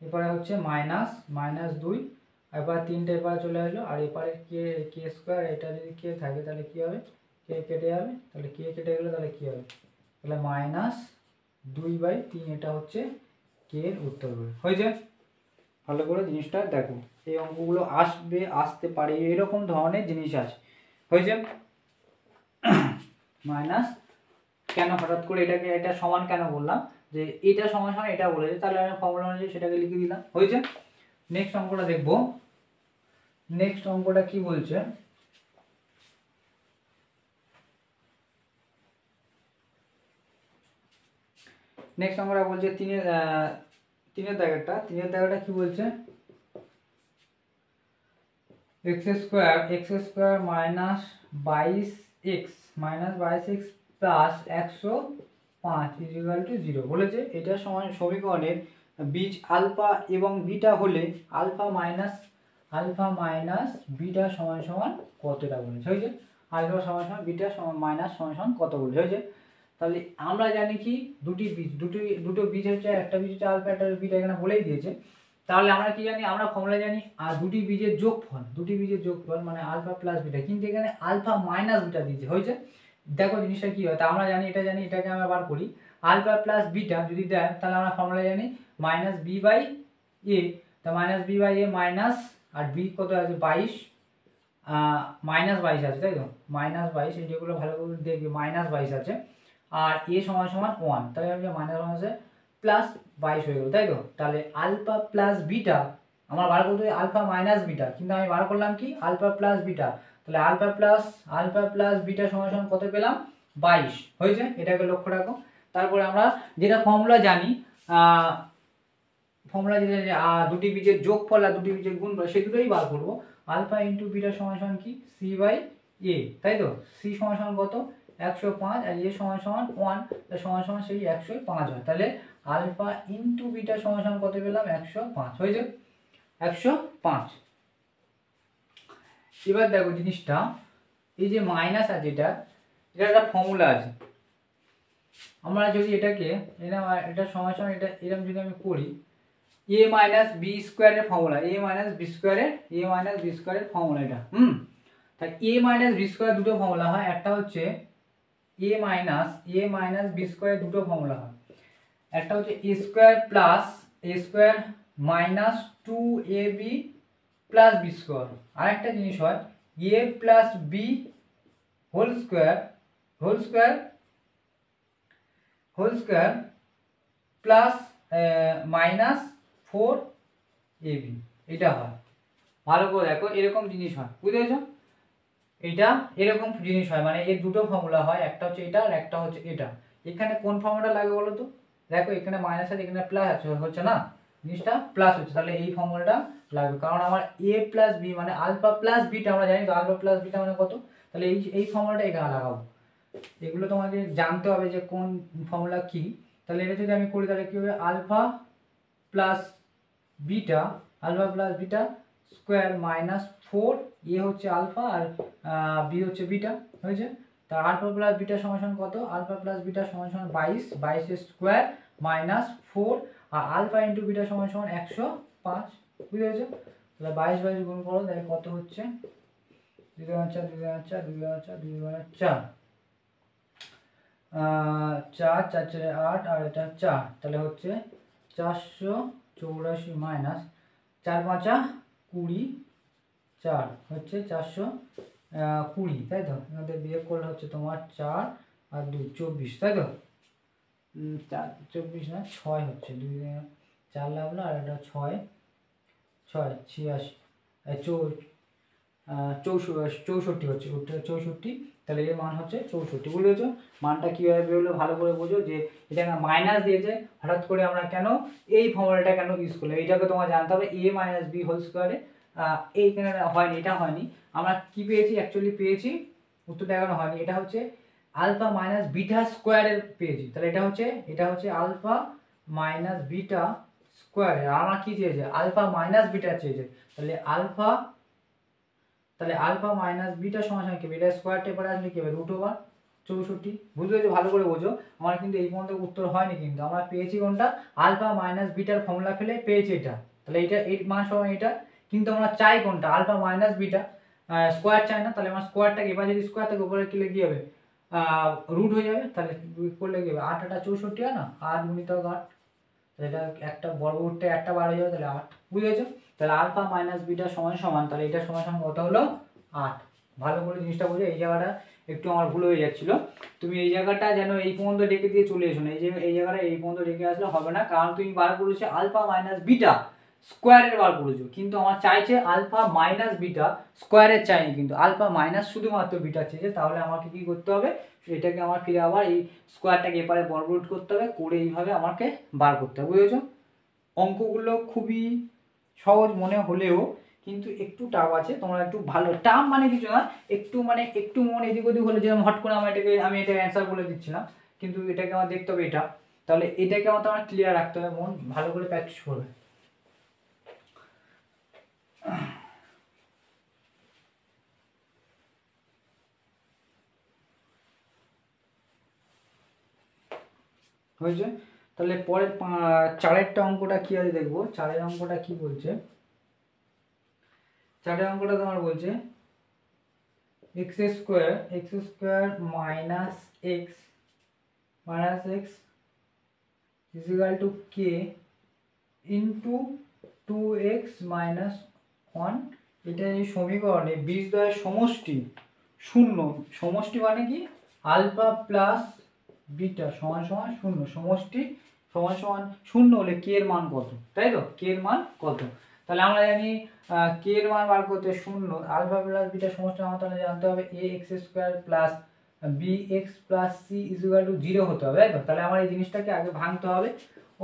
এবারে হচ্ছে -2, এবার 3টা এপারে চলে আসলো, আর এপারে কে স্কোয়ার, এটা যদি কে থাকে তাহলে কি হবে, কে কেটে যাবে, তাহলে কে কেটে গেলে তাহলে কি হবে, তাহলে -2/3 এটা হচ্ছে কে এর উত্তর হবে। হয়েছে, ভালো করে জিনিসটা দেখো, এই অঙ্কগুলো আসতে পারে, এরকম ধরনের জিনিস আছে। হয়েছে, মাইনাস কেন হঠাৎ করে এটাকে এটা সমান কেন বললাম, যে এটা সমান সমান এটা বলেছে, তাহলে আমি ফর্মুলা অনুযায়ী সেটাকে লিখে দিলাম। হয়েছে, নেক্সট অঙ্কটা দেখব। নেক্সট অঙ্কটা কি বলছে, নেক্সট অঙ্কটা বলছে তিনের দাগেরটা কি বলছে, x square minus 22x plus 105 equal to 0 বলেছে। এটা সমান সমীকরণের বীজ আলফা এবং বিটা হলে আলফা মাইনাস বিটা সমান সমান কতটা বলেছে। হয়েছে, আলফা সমান সমান বিটা সমান মাইনাস সমান সমান কত বলেছে। হয়েছে, তাহলে আমরা জানি কি দুটো বীজ হচ্ছে, একটা বীজ হচ্ছে আলফা, একটা বিটা, এখানে বলেই দিয়েছে। তাহলে আমরা কি জানি, আমরা ফর্মুলা জানি, আর দুটি বীজের যোগফল মানে আলফা প্লাস বিটা, কিন্তু এখানে আলফা মাইনাস বিটা দিয়েছে। হয়েছে, দেখো জিনিসটা কি হয়, তা আমরা জানি, এটাকে আমরা বার করি, আলফা প্লাস বিটা যদি দেয় তাহলে আমরা ফর্মুলা জানি -b/a, তা -b/a মাইনাস, আর বি কত আছে 22, -22 আছে, তাই তো, -22, এই যেগুলো ভালো করে দেখবে -22 আছে, আর এ সমান সমান 1, তাহলে আমি -1 প্লাস 22 হয়ে গেল, তাই তো। তাহলে আলফা প্লাস বিটা আমার বার করতে হবে আলফা মাইনাস বিটা, কিন্তু আমি বার করলাম কি আলফা প্লাস বিটা, তাহলে আলফা প্লাস বিটা সমান সমান কত পেলাম 22। হয়েছে, এটাকে লক্ষ্য রাখো। তারপরে আমরা যেটা ফর্মুলা জানি, দুটি বীজের যোগফল আর দুটি বীজের গুণফল, সেই দুটোই বার করবো। আলফা ইন্টু বিটা সমান সমান কি c/a, তাই তো, c সমান সমান কত 105, আর a সমান সমান 1, সমান সমান সেই 105 হয়। তাহলে আলফা ইন্টু বিটা সমান সমান কত পেলাম 105। হয়েছে, 105। এবার দেখো জিনিসটা, এই যে মাইনাস আছে, এটা একটা ফর্মুলা আছে। আমরা যদি এটাকে এটা সমান সমান এটা এরকম যদি আমি করি, a মাইনাস বি স্কোয়ারের ফর্মুলা, a মাইনাস বি স্কোয়ারের ফর্মুলা এটা। তাই a মাইনাস বি স্কোয়ার দুটো ফর্মুলা হয়, একটা হচ্ছে a মাইনাস বি স্কোয়ারের দুটো ফর্মুলা হয়, একটা হচ্ছে a square minus 2ab plus b square, আর একটা জিনিস হয় a plus b whole square plus minus 4ab, এটা হয়। ভালো করে দেখো, এরকম জিনিস হয়, বুঝতে পেরেছো, এটা এরকম জিনিস হয়, মানে এর দুটো ফর্মুলা হয়, একটা হচ্ছে এটা আর একটা হচ্ছে এটা। এখানে কোন ফর্মুলাটা লাগে বলো তো, দেখো এখানে মাইনাস আছে, এখানে প্লাস আছে, হচ্ছে না, জিনিসটা প্লাস হচ্ছে, তাহলে এই ফর্মুলাটা লাগবে, কারণ আমার a প্লাস বি মানে আলফা প্লাস বিটা, আমরা জানি তো আলফা প্লাস বিটা মানে কত, তাহলে এই ফর্মুলাটা এখানে লাগাবো। এগুলো তোমাকে জানতে হবে যে কোন ফর্মুলা কি। তাহলে এটা যদি আমি করি তাহলে কি হবে, alpha plus beta square minus 4, a হচ্ছে আলফা আর বি হচ্ছে বিটা। হয়েছে, তার আলফা প্লাস বিটা সমান কত, আলফা প্লাস বিটা সমান 22 স্কোয়ার মাইনাস 4, আর আলফা ইন্টু বিটা সমান 105। বুঝতে পেরেছো, তাহলে 22 গুণ করো, দেখো কত হচ্ছে, 2 4 4 8, আর এটা 4, তাহলে হচ্ছে 484 মাইনাস 4 5 20, 4 হচ্ছে 420, তাই তো, আমাদের বিয়োগ করলে হচ্ছে তোমার 4 আর 2 24, তাই তো, 24 না 6 হচ্ছে, 2 4 লাগলো, আর এটা 6 86 64 হচ্ছে, 64, তাহলে এর মান হচ্ছে 64। বুঝেছো, মানটা কীভাবে বেরোলো ভালো করে বোঝো, যে এটা মাইনাস দিয়েছে, হঠাৎ করে আমরা কেন এই ফর্মুলাটা কেন ইউজ করলাম, এইটাকে তোমার জানতে হবে। a মাইনাস বি হোল স্কোয়ারে এইখানে হয়নি, এটা হয়নি, আমরা কি পেয়েছি, অ্যাকচুয়ালি পেয়েছি, উত্তরটা এখনো হয়নি, এটা হচ্ছে আলফা মাইনাস বিটা স্কোয়ারের পেয়েছি, তাহলে এটা হচ্ছে আলফা মাইনাস বিটা স্কোয়ারের, আর আমরা কি চেয়েছে, আলফা মাইনাস বিটা চেয়েছে, তাহলে আলফা তাহলে আলফা মাইনাস বিটা সমান সমান কি হবে, এটা স্কোয়ার টেপারে আসলে কি হবে √64। বুঝতে পেরেছো, ভালো করে বোঝো। আমার কিন্তু এই পর্যন্ত উত্তর হয়নি, কিন্তু আমরা পেয়েছি কোনটা, আলফা মাইনাস বিটার ফর্মুলা ফেলে পেয়েছি এটা। তাহলে এটা এই মান সমান এটা, কিন্তু আমরা চাই কোনটা, আলফা মাইনাস বিটা, স্কোয়ার চাই না। তাহলে আমার স্কোয়ারটাকে এবার যদি স্কোয়ার থাকে উপরে কি কি হবে, রুট হয়ে যাবে। তাহলে করলে কি হবে, 8 8 64 হয় না, 8 গুণিত 8, এটা একটা বর্গমূলটা একটা বার হয়ে যাবে, তাহলে 8। বুঝেছো? তাহলে আলফা মাইনাস বিটা সমান সমান, তাহলে এটা সমান সমান কত হলো, 8। ভালো করে জিনিসটা বোঝো, এই জায়গাটা একটু আমার ভুল হয়ে যাচ্ছিল। তুমি এই জায়গাটা যেন এই পর্যন্ত রেখে দিয়ে চলে এসো না, এই জায়গাটা এই পর্যন্ত রেখে আসলে হবে না, কারণ তুমি বার করেছো আলফা মাইনাস বিটা স্কোয়ারের বার করেছো, কিন্তু আমার চাইছে আলফা মাইনাস বিটা স্কোয়ারের চাইনি, কিন্তু আলফা মাইনাস শুধুমাত্র বিটা চেয়েছে। তাহলে আমাকে কি করতে হবে, এটাকে আমার ফিরে আবার এই স্কোয়ারটাকে এপারে বর্গমূল করতে হবে, করে এইভাবে আমাকে বার করতে হবে। বুঝেছো? অঙ্কগুলো খুবই সহজ মনে হলেও কিন্তু একটু টাফ আছে, তোমরা একটু ভালো, টাফ মানে কিছু না, একটু মন এদিক ওদিক হলে, যেরকম হট করে আমি এটা অ্যান্সার বলে দিচ্ছিলাম, কিন্তু এটাকে আমার দেখতে হবে এটা। তাহলে এটাকে আমার ক্লিয়ার রাখতে হবে, মন ভালো করে প্র্যাকটিস করবে। হয়েছে? তাহলে পরের 4-এরটা অঙ্কটা কি আছে দেখবো। 4-এর অঙ্কটা কি বলছে, 4-এর অঙ্কটা তোমার বলছে x square minus x is equal two K into 2x minus 1। এটা এই সমীকরণে বীজদ্বয়ের সমষ্টি শূন্য, সমষ্টি মানে কি, আলফা প্লাস বিটা সমান সমান শূন্য, সমষ্টি সমান সমান শূন্য হলে কে এর মান কত, তাই তো, কে এর মান কত। তাহলে আমরা জানি কে এর মান বার করতে শূন্য, আলফা প্লাস বিটা সমষ্টি আমার তাহলে জানতে হবে a x square plus b x plus c is equal to 0 হতে হবে, তাই তো। তাহলে আমার এই জিনিসটাকে আগে ভাঙতে হবে,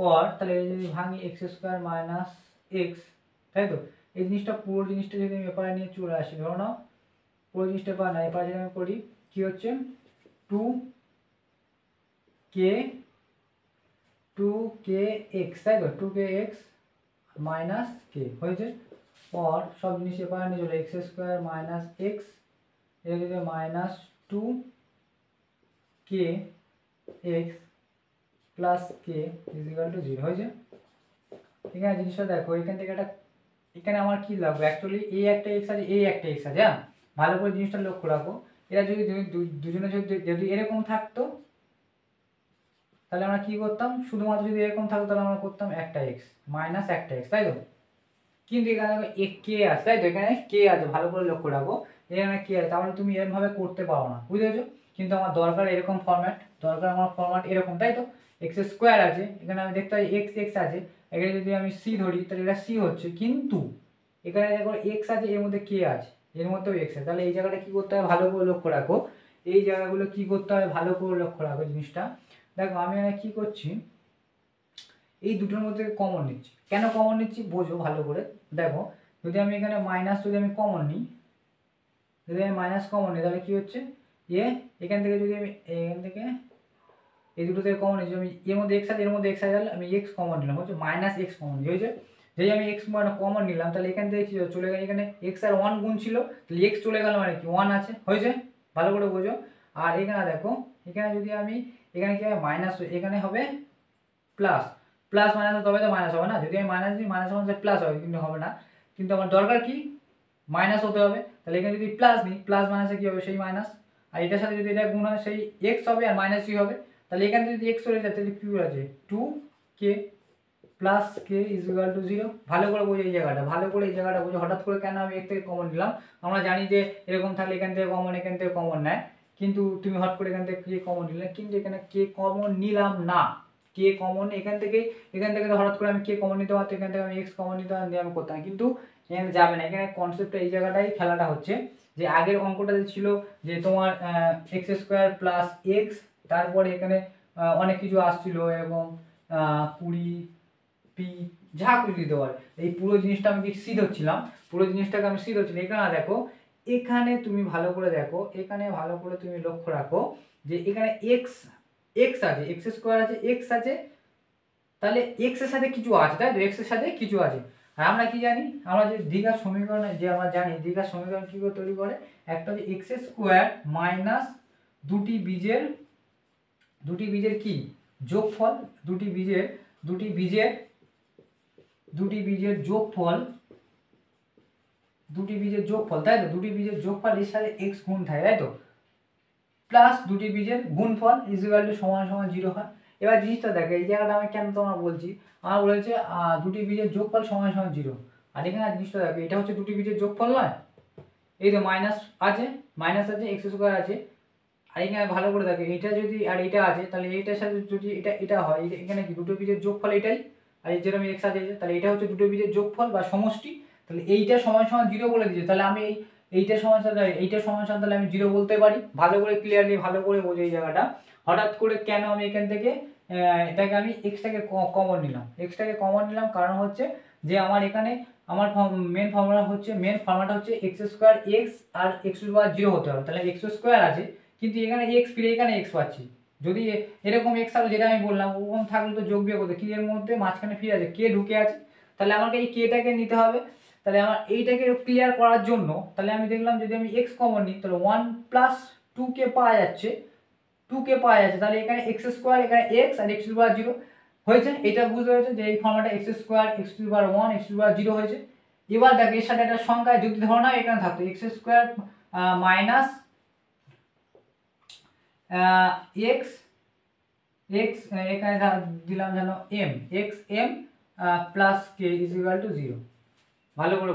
ওর তাহলে যদি ভাঙি এক্স স্কোয়ার মাইনাস এক্স, তাই তো। এই জিনিসটা পুরো জিনিসটা যদি আমি এপারে নিয়ে চলে আসি, ধরো না পুরো জিনিসটা পার না, এপারে যদি আমি করি কি হচ্ছে, 2k x, তাই তো, 2k x মাইনাস কে হয়েছে। और সব জিনিস এপারে নিয়ে চলে, এক্স স্কোয়ার মাইনাস এক্স এদিকে minus 2k x plus k is equal to 0 হয়েছে। এখানে জিনিসটা দেখো, এখান থেকে একটা, এখানে আমার কি লাগবে, অ্যাকচুয়ালি এই একটা এক্স আছে, এই একটা এক্স আছে, হ্যাঁ ভালো করে জিনিসটা লক্ষ্য রাখো। এরা যদি দুজনে যদি এরকম থাকতো তাহলে আমরা কি করতাম, শুধুমাত্র যদি এরকম থাকতো তাহলে আমরা করতাম একটা এক্স মাইনাস একটা এক্স, তাই তো। কিন্তু এখানে কে আছে, তাই তো, এখানে কে আছে, ভালো করে লক্ষ্য রাখো, এখানে কে আছে, তাহলে তুমি এরভাবে করতে পারো না, বুঝেছো। কিন্তু আমার দরকার এরকম ফরম্যাট, দরকার আমার ফরম্যাট এরকম, তাই তো। এক্স স্কোয়ার আছে, এখানে আমি দেখতে পাই এক্স এক্স আছে, এখানে যদি আমি সি ধরি তাহলে এটা সি হচ্ছে, কিন্তু এখানে দেখো এক্স আছে, এর মধ্যে কে আছে, এর মধ্যেও এক্স আছে। তাহলে এই জায়গাটা কি করতে হবে, ভালো করে লক্ষ্য রাখো, এই জায়গাগুলো কি করতে হবে, ভালো করে লক্ষ্য রাখো জিনিসটা। দেখো আমি এখানে কি করছি, এই দুটোর মধ্যে কমন নিচ্ছি, কেন কমন নিচ্ছি বোঝো ভালো করে। দেখো যদি আমি এখানে মাইনাস যদি আমি কমন নিই, যদি আমি মাইনাস কমন নিই তাহলে কি হচ্ছে, এখান থেকে যদি আমি এখান থেকে এই দুটো থেকে কমন নিচ্ছি, আমি এর মধ্যে এক্স আছে, এর মধ্যে এক্স আছে, তাহলে আমি এক্স কমন নিলাম, হচ্ছে মাইনাস এক্স কমন হয়েছে। যেই আমি এক্স কমন নিলাম তাহলে এখান থেকে কি চলে গেল, এখানে এক্স আর 1 গুণ ছিল, তাহলে এক্স চলে গেল মানে কি 1 আছে, হয়েছে, ভালো করে বোঝো। আর এখানে দেখো, এখানে যদি আমি এখানে কি হবে মাইনাস, এখানে হবে প্লাস, প্লাস মাইনাস তবে তো মাইনাস হবে না, যদি আমি মাইনাস দিই মাইনাস মানে প্লাস হবে, কিন্তু হবে না, কিন্তু আমার দরকার কি মাইনাস হতে হবে। তাহলে এখানে যদি প্লাস নিই, প্লাস মাইনাসে কি হবে, সেই মাইনাস, আর এটার সাথে যদি এটা গুণ হয় সেই এক্স হবে আর মাইনাসই হবে। তাহলে এখানে যদি এক্স চলে যায় তাহলে কি আছে, 2k plus k is equal to 0। ভালো করে বোঝো এই জায়গাটা, ভালো করে এই জায়গাটা বোঝো, হঠাৎ করে কেন আমি এর থেকে কমন নিলাম। আমরা জানি যে এরকম থাকলে এখান থেকে কমন, এখান থেকে কমন নেয়, কিন্তু তুমি হঠাৎ করে এখান থেকে কে কমন নিলে, কিন্তু এখানে কে কমন নিলাম না, কে কমন এখান থেকে তো হঠাৎ করে আমি কে কমন নিতে পারতো, এখান থেকে আমি এক্স কমন নিতে পারতাম, আমি করতাম, কিন্তু এখানে যাবে না। এখানে কনসেপ্টটা এই জায়গাটাই খেলাটা হচ্ছে, যে আগের অঙ্কটা ছিল যে তোমার এক্স স্কোয়ার প্লাস এক্স, তারপরে এখানে অনেক কিছু আসছিল এবং 20 পি যা কিছু দিতে পারে, এই পুরো জিনিসটা আমি সি ধরছিলাম, পুরো জিনিসটাকে আমি সি ধরছিলাম। এখানে দেখো, এখানে তুমি ভালো করে দেখো, এখানে ভালো করে তুমি লক্ষ্য রাখো যে এখানে এক্স এক্স আছে, এক্স স্কোয়ার আছে, এক্স আছে, তাহলে এক্স এর সাথে কিছু আছে, তাই তো, এক্স এর সাথে কিছু আছে। আর আমরা কি জানি, আমরা যে দ্বিঘাত সমীকরণ যে আমরা জানি দ্বিঘাত সমীকরণ কী করে তৈরি করে, একটা হচ্ছে এক্স স্কোয়ার মাইনাস দুটি বীজের কি যোগফল, দুটি বীজের যোগফল, তাই তো, দুটি বীজের যোগফল এর সাথে এক্স গুণ থাকে, তাই তো, প্লাস দুটি বীজের গুণফল ইকুয়াল টু সমান সমান 0 হয়। এবার জিনিসটা দেখো, এই জায়গাটা আমি কেন তোমার বলছি, আমার বলেছে দুটি বীজের যোগফল সমান সমান 0, আর এখানে জিনিসটা দেখো, এটা হচ্ছে দুটি বীজের যোগফল নয়, এই তো মাইনাস আছে এক্স স্কোয়ার আছে, আর এখানে ভালো করে দেখো, এটা যদি আর এটা আছে, তাহলে এইটার সাথে যদি এটা হয়, এখানে কি দুটো বীজের যোগফল এটাই, আর এই যেরকম এক্স আছে, তাহলে এটা হচ্ছে দুটো বীজের যোগফল বা সমষ্টি, তাহলে এইটা সমান সমান 0 বলে দিয়েছে, তাহলে আমি এইটার সমান তাহলে আমি 0 বলতে পারি। ভালো করে ক্লিয়ারলি ভালো করে বোঝো এই জায়গাটা। হঠাৎ করে কেন আমি এখান থেকে এটাকে আমি এক্সটাকে কমন নিলাম, কারণ হচ্ছে যে আমার এখানে আমার মেন ফর্মুলাটা হচ্ছে এক্স স্কোয়ার এক্স আর এক্স টু পাওয়ার 0 হতে হবে, তাহলে এক্স স্কোয়ার আছে কিন্তু এখানে এক্স ফিরে এখানে এক্স পাচ্ছি, যদি এরকম এক্স থাকলে যেটা আমি বললাম ওরকম থাকলে তো যোগ বিয়োগ হতো, কি এর মধ্যে মাঝখানে ফিরে আছে কে ঢুকে আছে, তাহলে আমাকে এই কেটাকে নিতে হবে। তাহলে আমার এইটাকে ক্লিয়ার করার জন্য তাহলে আমি দেখলাম যদি আমি এক্স কমন নিই তাহলে 1 প্লাস 2কে পাওয়া যাচ্ছে, তাহলে এখানে এক্স স্কোয়ার এখানে এক্স আর এক্স টু পাওয়ার 0 হয়েছে। এটা বুঝতে পেরেছে যে এই ফর্মুলাটা এক্স স্কোয়ার এক্স টু পাওয়ার 1 এক্স টু পাওয়ার 0 হয়েছে। এবার দেখো এর সাথে একটা সংখ্যা যদি ধরো না এখানে থাকতো এক্স স্কোয়ার মাইনাস এক্স এখানে দিলাম যেন m x m plus k is equal to 0। ভালো করে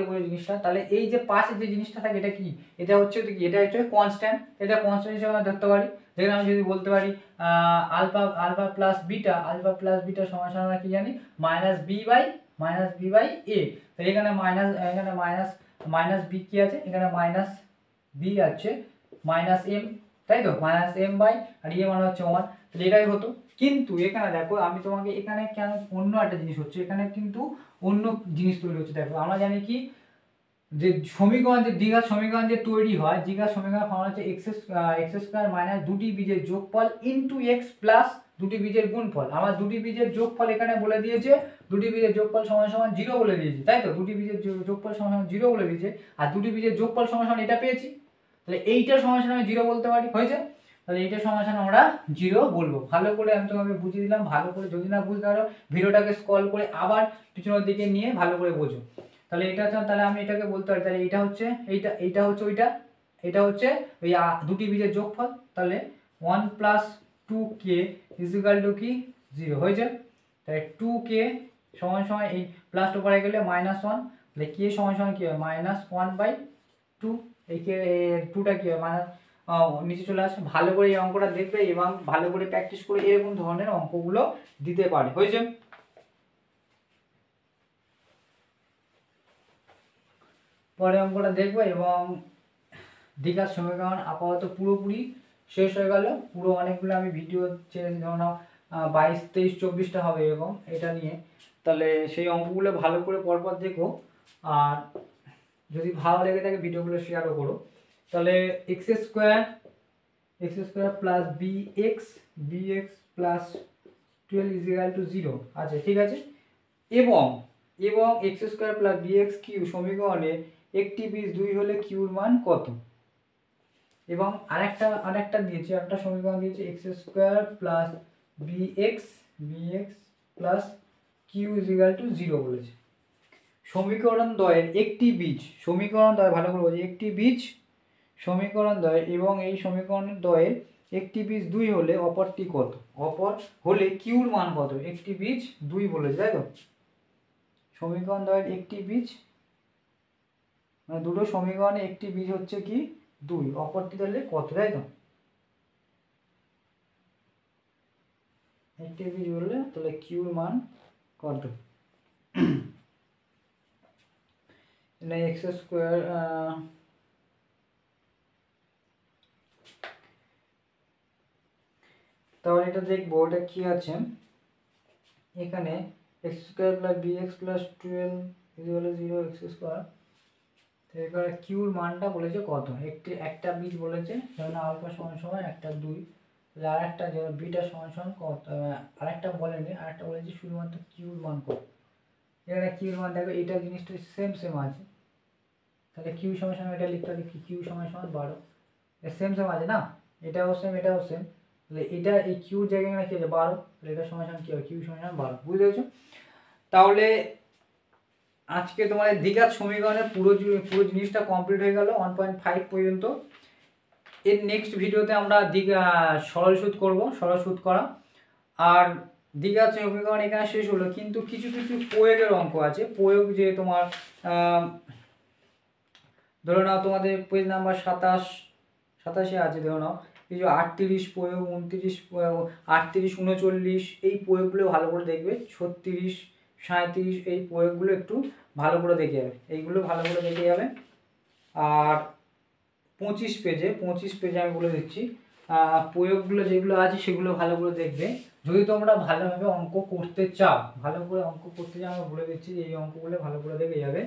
বোঝো জিনিসটা। তাহলে এই যে পাশে যে জিনিসটা থাকে এটা কি, এটা হচ্ছে কনস্ট্যান্ট, এটা কনস্ট্যান্ট হিসেবে আমরা ধরতে পারি। যেখানে আমি যদি বলতে পারি আলফা প্লাস বিটা সমান সমান কি জানি মাইনাস বি বাই এ। তাহলে এখানে মাইনাস বি কি আছে, এখানে মাইনাস বি আছে মাইনাস এম, তাই তো, মাইনাস এম বাই আর ইয়ে মানে হচ্ছে 1, তাহলে এটাই হতো। কিন্তু এখানে দেখো আমি তোমাকে এখানে কেন অন্য একটা জিনিস হচ্ছে, এখানে কিন্তু অন্য জিনিস তৈরি হচ্ছে। দেখো আমরা জানি কি যে সমীকরণ যে দ্বিঘাত সমীকরণ যে তৈরি হয়, দ্বিঘাত সমীকরণ ফর্মুলা হচ্ছে এক্স স্কোয়ার মাইনাস দুটি বীজের যোগফল ইন্টু এক্স প্লাস দুটি বীজের গুণফল। আমার দুটি বীজের যোগফল এখানে বলে দিয়েছে, দুটি বীজের যোগফল সমান সমান 0 বলে দিয়েছে, তাই তো, দুটি বীজের যোগফল সমান সমান 0 বলে দিয়েছে, আর দুটি বীজের যোগফল সমান সমান এটা পেয়েছি, তাহলে এইটার সমান সমান আমি 0 বলতে পারি, হয়েছে। তাহলে এইটার সমান সমান আমরা 0 বলবো। ভালো করে আমি তোমাকে বুঝিয়ে দিলাম, ভালো করে যদি না বুঝতে পারো ভিডিওটাকে স্ক্রল করে আবার পিছনের দিকে নিয়ে ভালো করে বোঝো। তাহলে এটা তাহলে আমি এটাকে বলতে পারি, তাহলে এটা হচ্ছে এইটা হচ্ছে ওইটা, এটা হচ্ছে ওই দুটি বীজের যোগফল, তাহলে 1 plus 2k is equal two কি 0 হয়েছে। তাহলে 2k সমান সমান এই প্লাস টু পরে গেলে -1, তাহলে k সমান সমান কি হয় -1/2, এই কে 2টা কি হয় মাইনাস নিচে চলে আসে। ভালো করে এই অঙ্কটা দেখবে এবং ভালো করে প্র্যাকটিস করে এরকম ধরনের অঙ্কগুলো দিতে পারে, হয়েছে। পরে অঙ্কটা দেখবো এবং দ্বিঘাত সমীকরণ আপাতত পুরোপুরি শেষ হয়ে গেল। পুরো অনেকগুলো আমি ভিডিও ছেড়েছি, ধরুন 22, 23, 24টা হবে এরকম এটা নিয়ে। তাহলে সেই অঙ্কগুলো ভালো করে পরপর দেখো, আর যদি ভালো লেগে থাকে ভিডিওগুলো শেয়ারও করো। তাহলে x square plus bx plus 12 is equal to 0 আচ্ছা ঠিক আছে। এবং x square plus bx q সমীকরণে একটি বীজ 2 হলে কিউর মান কত। এবং আরেকটা দিয়েছে, একটা সমীকরণ দিয়েছে x square plus bx plus q is equal to 0 বলেছে। সমীকরণ দ্বয়ের একটি বীজ, ভালো করে বলছি, একটি বীজ সমীকরণ দ্বয় এবং এই সমীকরণের দ্বয়ের একটি বীজ 2 হলে অপরটি কত, অপর হলে কিউর মান কত। একটি বীজ 2 বলেছে, তাই তো, সমীকরণ দ্বয়ের একটি বীজ মানে দুটো সমীকরণে একটি বীজ হচ্ছে কি 2, অপরটি তাহলে কত, তাই তো, একটি বীজ বললে তাহলে কিউর মান কত। না এক্স স্কোয়ার তাহলে এটা দেখবো ওটা কি আছে এখানে, x square plus bx plus 12 equal to 0 x square. তো এবারে কিউর মানটা বলেছে কত, একটা বীজ বলেছে যেমন আলফা সমান সমান একটা 2, তাহলে আরেকটা যেমন বিটা সমান সমান কত, আরেকটা বলেনি, আরেকটা বলেছে শুধুমাত্র কিউর মান কত। এখানে কিউর মান দেখো এটা জিনিসটা সেম আছে, তাহলে কিউ সমান সমান এটা লিখতে হবে, কিউ সমান সমান 12, সেম আছে না, এটাও সেম এটাও সেম, তাহলে এটা এই কিউর জায়গায় কি আছে 12, তাহলে এটা সমান সমান কি হবে কিউ সমান সমান 12, বুঝতে পেরেছো? তাহলে আজকে তোমাদের দ্বিঘাত সমীকরণের পুরো জিনিসটা কমপ্লিট হয়ে গেল 1.5 পর্যন্ত। এর নেক্সট ভিডিওতে আমরা সরল সুদ করব, সরল সুদ করা। আর দ্বিঘাত সমীকরণ এখানে শেষ হলো, কিন্তু কিছু কিছু প্রয়োগের অঙ্ক আছে। প্রয়োগ যে তোমার ধরে নাও তোমাদের পেজ নাম্বার 27 আছে, ধরে নাও এই যে 38 প্রয়োগ, 29 38 39 এই প্রয়োগগুলো ভালো করে দেখবে, 36 37 এই প্রয়োগগুলো একটু ভালো করে দেখে যাবে, এইগুলো ভালো করে দেখে যাবে। আর 25 পেজে আমি বলে দিচ্ছি প্রয়োগগুলো যেগুলো আছে সেগুলো ভালো করে দেখবে। যদি তোমরা ভালোভাবে অঙ্ক করতে চাও, ভালো করে অঙ্ক করতে চাও, আমি বলে দিচ্ছি এই অঙ্কগুলো ভালো করে দেখে যাবে।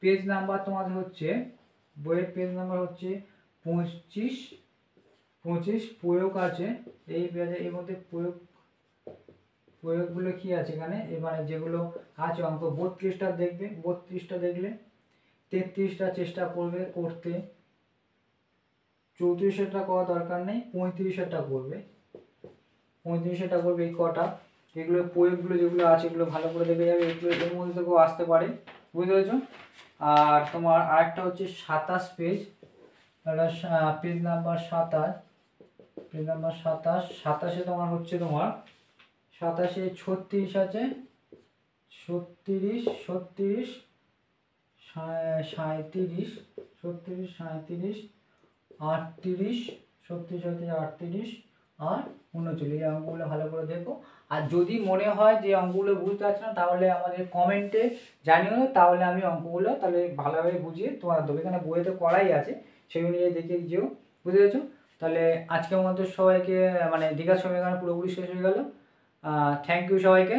পেজ নাম্বার তোমাদের হচ্ছে, বইয়ের পেজ নাম্বার হচ্ছে 25 প্রয়োগ আছে এই পেজে। এর মধ্যে প্রয়োগগুলো কি আছে এখানে, এবারে যেগুলো আছে অঙ্ক 32টা দেখবে, 32টা দেখলে 33টা চেষ্টা করবে করতে, 34টা করা দরকার নেই, 35টা করবে, 35টা করবে এই কটা। এগুলো প্রয়োগগুলো যেগুলো আছে এগুলো ভালো করে দেখে যাবে, এগুলো এর মধ্যে থেকেও আসতে পারে, বুঝতে পেরেছো? আর তোমার আরেকটা হচ্ছে 27 page, page number 27, page number 27 তোমার হচ্ছে তোমার 27 36 আছে, 36 37 37 36 37 38 37 38 আর 39, এই অঙ্কগুলো ভালো করে দেখো। আর যদি মনে হয় যে অঙ্কগুলো বুঝতে পারছো না, তাহলে আমাদের কমেন্টে জানিও, তাহলে আমি অঙ্কগুলো তাহলে ভালোভাবে বুঝিয়ে তোমার দেবো, এখানে বইতে করাই আছে, সেগুলো নিয়ে দেখে যেও, বুঝতে পেরেছো? তাহলে আজকের মতো সবাইকে দ্বিঘাত সমীকরণ পুরোপুরি শেষ হয়ে গেল। থ্যাংক ইউ সবাইকে।